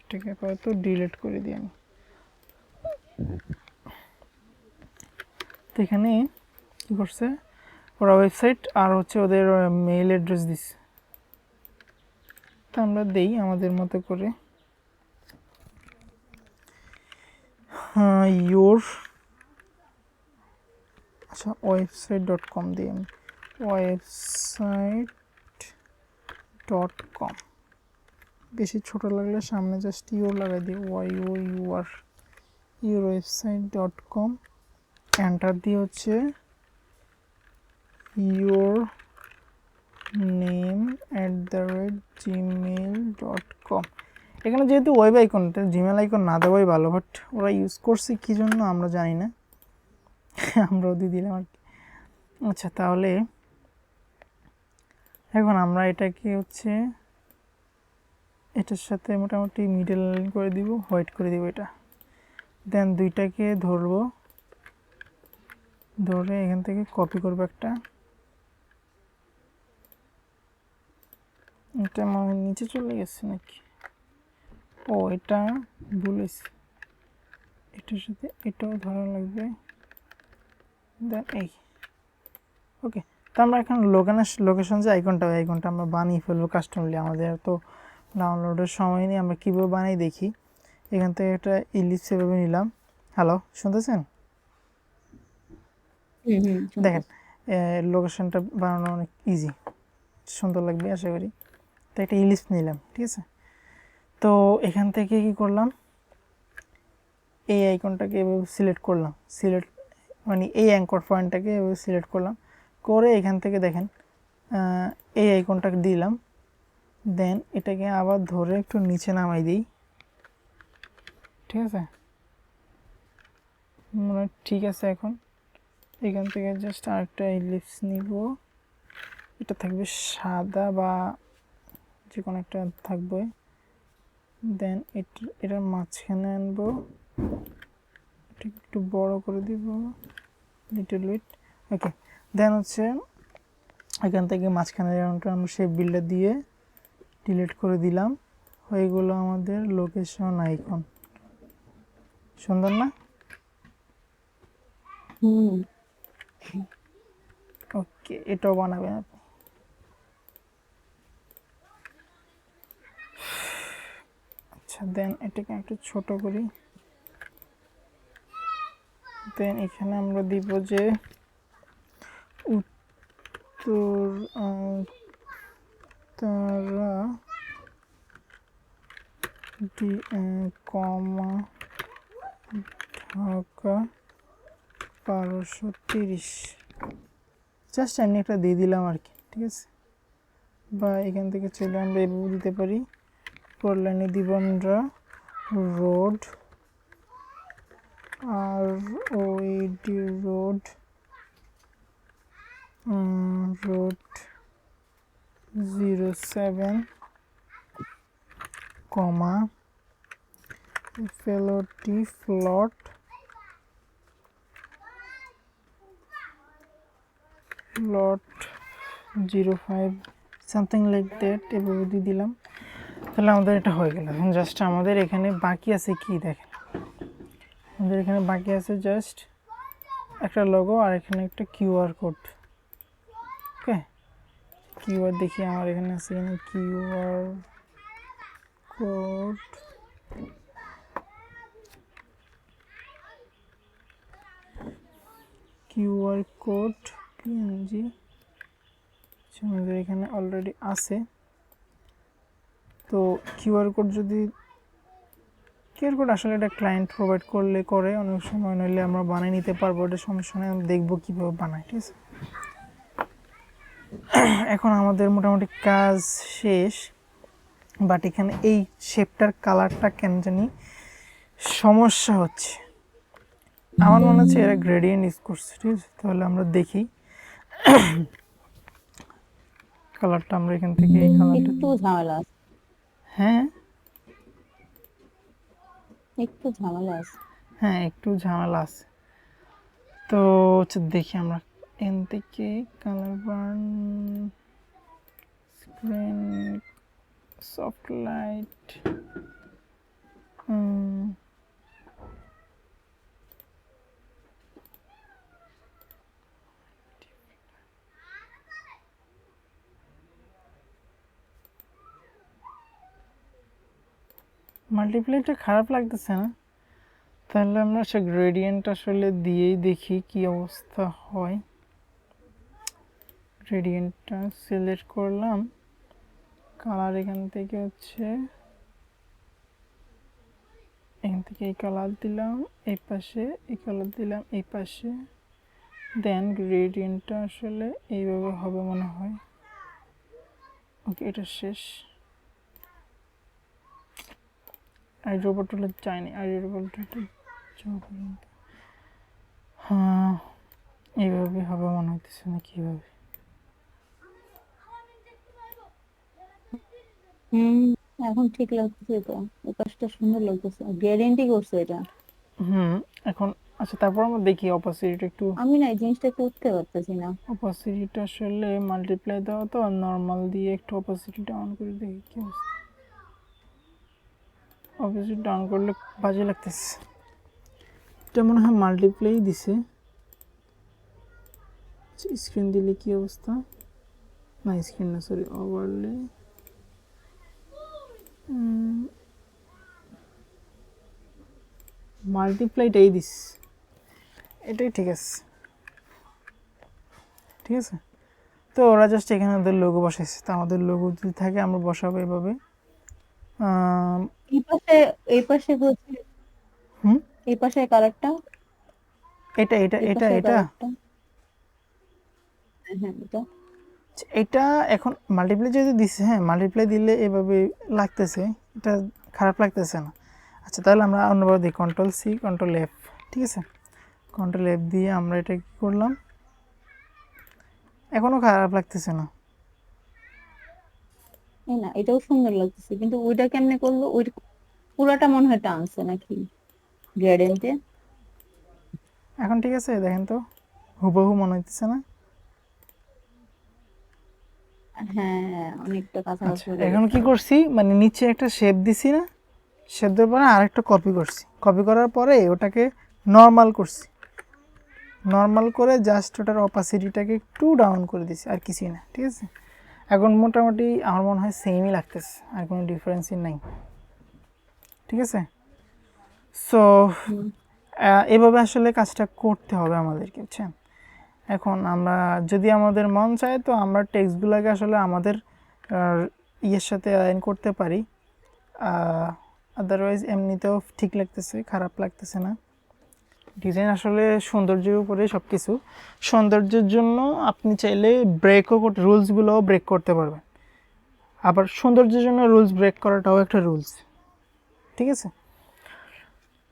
এটাকে আপাতত ডিলিট করে দিই আমি। তো এখানে কী করছে ওরা, ওয়েবসাইট আর হচ্ছে ওদের মেইল অ্যাড্রেস দিচ্ছে। তো আমরা দেই আমাদের মতো করে ইয়োর, আচ্ছা website.com দিই আমি, website.com। বেশি ছোট লাগলে সামনে জাস্ট ইউর লাগাই দিই, YOUR, ইউর website.com। এন্টার দিয়ে হচ্ছে ইউর name@gmail.com। এখানে যেহেতু ওয়েব আইকন, জিমেল আইকন না দেওয়াই ভালো, বাট ওরা ইউজ করছে কী জন্য আমরা জানি না, আমরাও দিয়ে দিলাম আর কি। আচ্ছা তাহলে এখন আমরা এটাকে হচ্ছে এটার সাথে মোটামুটি মিডল লাইন করে দিব, হোয়াইট করে দিব এটা। দেন দুইটাকে ধরবো, ধরে এখান থেকে কপি করবো একটা, এটা আমার নিচে চলে গেছে নাকি, ও এটা ভুলেছি, এটার সাথে এটাও ধরা লাগবে। দেন এই ওকে। তো আমরা এখন লোকেশন যে আইকনটা, ওই আইকনটা আমরা বানিয়ে ফেলবো কাস্টমারলি। আমাদের তো ডাউনলোডের সময় নেই, আমরা কীভাবে বানাই দেখি। এখান থেকে একটা ইলিপস এভাবে নিলাম। হ্যালো, শুনতেছেন? দেখেন লোকেশনটা বানানো অনেক ইজি, সুন্দর লাগবে আশা করি। তো একটা ইলিপস নিলাম, ঠিক আছে। তো এখান থেকে কি করলাম, এই আইকনটাকে এভাবে সিলেক্ট করলাম, সিলেক্ট মানে এই অ্যাঙ্কর পয়েন্টটাকে এভাবে সিলেক্ট করলাম, করে এখান থেকে দেখেন এই আইকনটাকে দিলাম। দেন এটাকে আবার ধরে একটু নিচে নামাই দিই, ঠিক আছে, মানে ঠিক আছে। এখন এখান থেকে জাস্ট আরেকটা ইলিপস নিব, এটা থাকবে সাদা বা যে কোনো একটা থাকবে। দেন এটার মাঝখানে আনবো, এটা একটু বড় করে দিব লিটল বিট, ওকে। দেন হচ্ছে এখান থেকে মাঝখানে রাউন্ডটা আমরা সেই বিল্ডার দিয়ে ডিলিট করে দিলাম। হয়ে গেল আমাদের লোকেশন আইকন। সুন্দর না? ওকে, এটাও বানাবেন আপনি। আচ্ছা দেন এটাকে একটু ছোট করি। দেন এখানে আমরা দিব যে উত্তরা কমা ঢাকা 1230, জাস্ট আমি একটা দিয়ে দিলাম আর কি, ঠিক আছে। বা এখান থেকে চলে আমরা এভাবে দিতে পারি। পর লাইনে দিব আমরা রোড, ROAD রোড, রোড 07 কমা FLOT ফ্লট 05 সামথিং লাইক দ্যাট, এভাবে দিয়ে দিলাম। তাহলে আমাদের এটা হয়ে গেল। এখন জাস্ট আমাদের এখানে বাকি আছে কি দেখেন, আমাদের এখানে বাকি আছে জাস্ট একটা লোগো আর এখানে একটা কিউআর কোড। ওকে, কিউআর দেখি আমার এখানে আছে, এখানে QR code, QR code PNG আমাদের এখানে অলরেডি আছে। তো কিউআর কোড যদি কিউআর কোড আসলে এটা ক্লায়েন্ট প্রোভাইড করলে করে, অনেক সময় নইলে আমরা বানিয়ে নিতে পারবো, এটা সমস্যা নেই, আমরা দেখবো কীভাবে বানায়, ঠিক আছে। এখন আমাদের মোটামুটি কাজ শেষ, বাট এখানে এই শেপটার কালারটা কেন জানি সমস্যা হচ্ছে, আমার মনে হচ্ছে এরা গ্রেডিয়েন্ট ইউজ করছে। ঠিক আছে, তাহলে আমরা দেখি কালারটা আমরা এখান থেকে এই কালারটা, একটু ঝামেলা আছে, হ্যাঁ একটু ঝামেলা আছে। হ্যাঁ একটু ঝামেলা আছে। তো হচ্ছে দেখি আমরা এখান থেকে colour burn, screen, soft light, মাল্টিপ্লাইটা খারাপ লাগতেছে না, তাহলে আমরা সে গ্রেডিয়েন্ট আসলে দিয়েই দেখি কি অবস্থা হয়। গ্রেডিয়েন্টটা সিলেক্ট করলাম, কালার এখান থেকে হচ্ছে এখান থেকে এই কালার দিলাম এই পাশে, এই কালার দিলাম এই পাশে, দেন গ্রেডিয়েন্টটা আসলে এইভাবে হবে মনে হয়। ওকে, এটা শেষ। আর রোবটটা চাইনি, আর রোবটটা হ্যাঁ এইভাবে হবে মনে হইতেছে না, কিভাবে হুম, এখন ঠিক লাগতেছে তো, এই কাজটা সুন্দর লাগতেছে, গ্যারেন্টি করছে এটা। হুম। এখন আচ্ছা, তারপর আমরা দেখি অপাসিটিটা একটু, আমি না এই জিনিসটা একটু উঠতে পারতেছি না। অপাসিটিটা আসলে মাল্টিপ্লাই দেওয়া তো, নর্মাল দিয়ে একটু অপাসিটিটা অন করে দেখি কি অবস্থা। অপাসিটি ডাউন করলে বাজে লাগতেছে, এটা মনে হয় মাল্টিপ্লাই দিছে। স্ক্রিন দিলে কি অবস্থা, না স্ক্রিন না সরি, ওভারলে মাল্টিপ্লাইটাই দিস, এটাই ঠিক আছে। ঠিক আছে, তো ওরা জাস্ট এখানে ওদের লোগো বসাইছে, তো আমাদের লোগো যদি থাকে আমরা বসাবো এভাবে। এই পাশে, এই পাশে হচ্ছে, হুম, এই পাশে কালারটা, এটা এটা এই এটা পাশে এটা কালারটা, হ্যাঁ হ্যাঁ এটা। এটা এখন মাল্টিপ্লাই যেহেতু দিচ্ছে, হ্যাঁ মাল্টিপ্লাই দিলে এভাবে লাগতেছে, এটা খারাপ লাগতেছে না। আচ্ছা তাহলে আমরা অন্যভাবে দিই, কন্ট্রোল সি কন্ট্রোল এফ, ঠিক আছে, কন্ট্রোল এফ দিয়ে আমরা এটা কী করলাম, এখনও খারাপ লাগতেছে না। এই না, এটাও সুন্দর লাগতেছে, কিন্তু ওইটা কেমনে করলো, ওই পুরাটা মনে হয় টানছে নাকি গ্রেডিয়েন্টে। এখন ঠিক আছে, দেখেন তো হুবহু মনে হইতেছে না। হ্যাঁ, অনেকটা কাছাকাছি আচ্ছা হয়ে এখন গেছে। কি করছি, মানে নিচে একটা শেপ দিছি না, শেপ দেওয়ার পরে আরেকটা কপি করছি, কপি করার পরে ওটাকে নর্মাল করছি, নর্মাল করে জাস্ট ওটার অপাসিটিটাকে একটু ডাউন করে দিছি, আর কিছুই না। ঠিক আছে, এখন মোটামুটি আমার মনে হয় সেমই লাগতেছে, আর কোনো ডিফারেন্সই নাই। ঠিক আছে, সো হুম, এভাবে আসলে কাজটা করতে হবে আমাদেরকে, বুঝছেন। এখন আমরা যদি আমাদের মন চায় তো আমরা টেক্সটগুলোকে আসলে আমাদের ইয়ের সাথে অ্যালাইন করতে পারি, আদারওয়াইজ এমনিতেও ঠিক লাগতেছে, খারাপ লাগতেছে না। ডিজাইন আসলে সৌন্দর্যের উপরে সব কিছু, সৌন্দর্যের জন্য আপনি চাইলে ব্রেকও করতে, রুলসগুলোও ব্রেক করতে পারবেন, আবার সৌন্দর্যের জন্য রুলস ব্রেক করাটাও একটা রুলস। ঠিক আছে,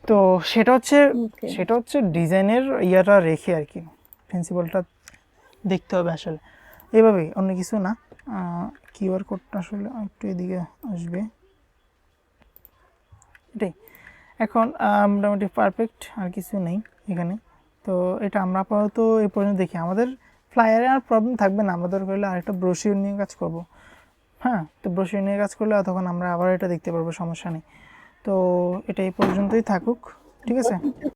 তো সেটা হচ্ছে, ওকে। সেটা হচ্ছে ডিজাইনের ইয়াটা রেখে আর কি, প্রিন্সিপালটা দেখতে হবে আসলে এভাবেই, অন্য কিছু না। কিউআর কোডটা আসলে একটু এদিকে আসবে, এটাই। এখন মোটামুটি পারফেক্ট, আর কিছু নেই এখানে। তো এটা আমরা আপাতত এই পর্যন্ত দেখি, আমাদের ফ্লায়ারে আর প্রবলেম থাকবে না, আমাদের হলে আরেকটা ব্রোশিওর নিয়ে কাজ করব। হ্যাঁ, তো ব্রোশিওর নিয়ে কাজ করলে তখন আমরা আবার এটা দেখতে পারবো, সমস্যা নেই। তো এটা এই পর্যন্তই থাকুক, ঠিক আছে।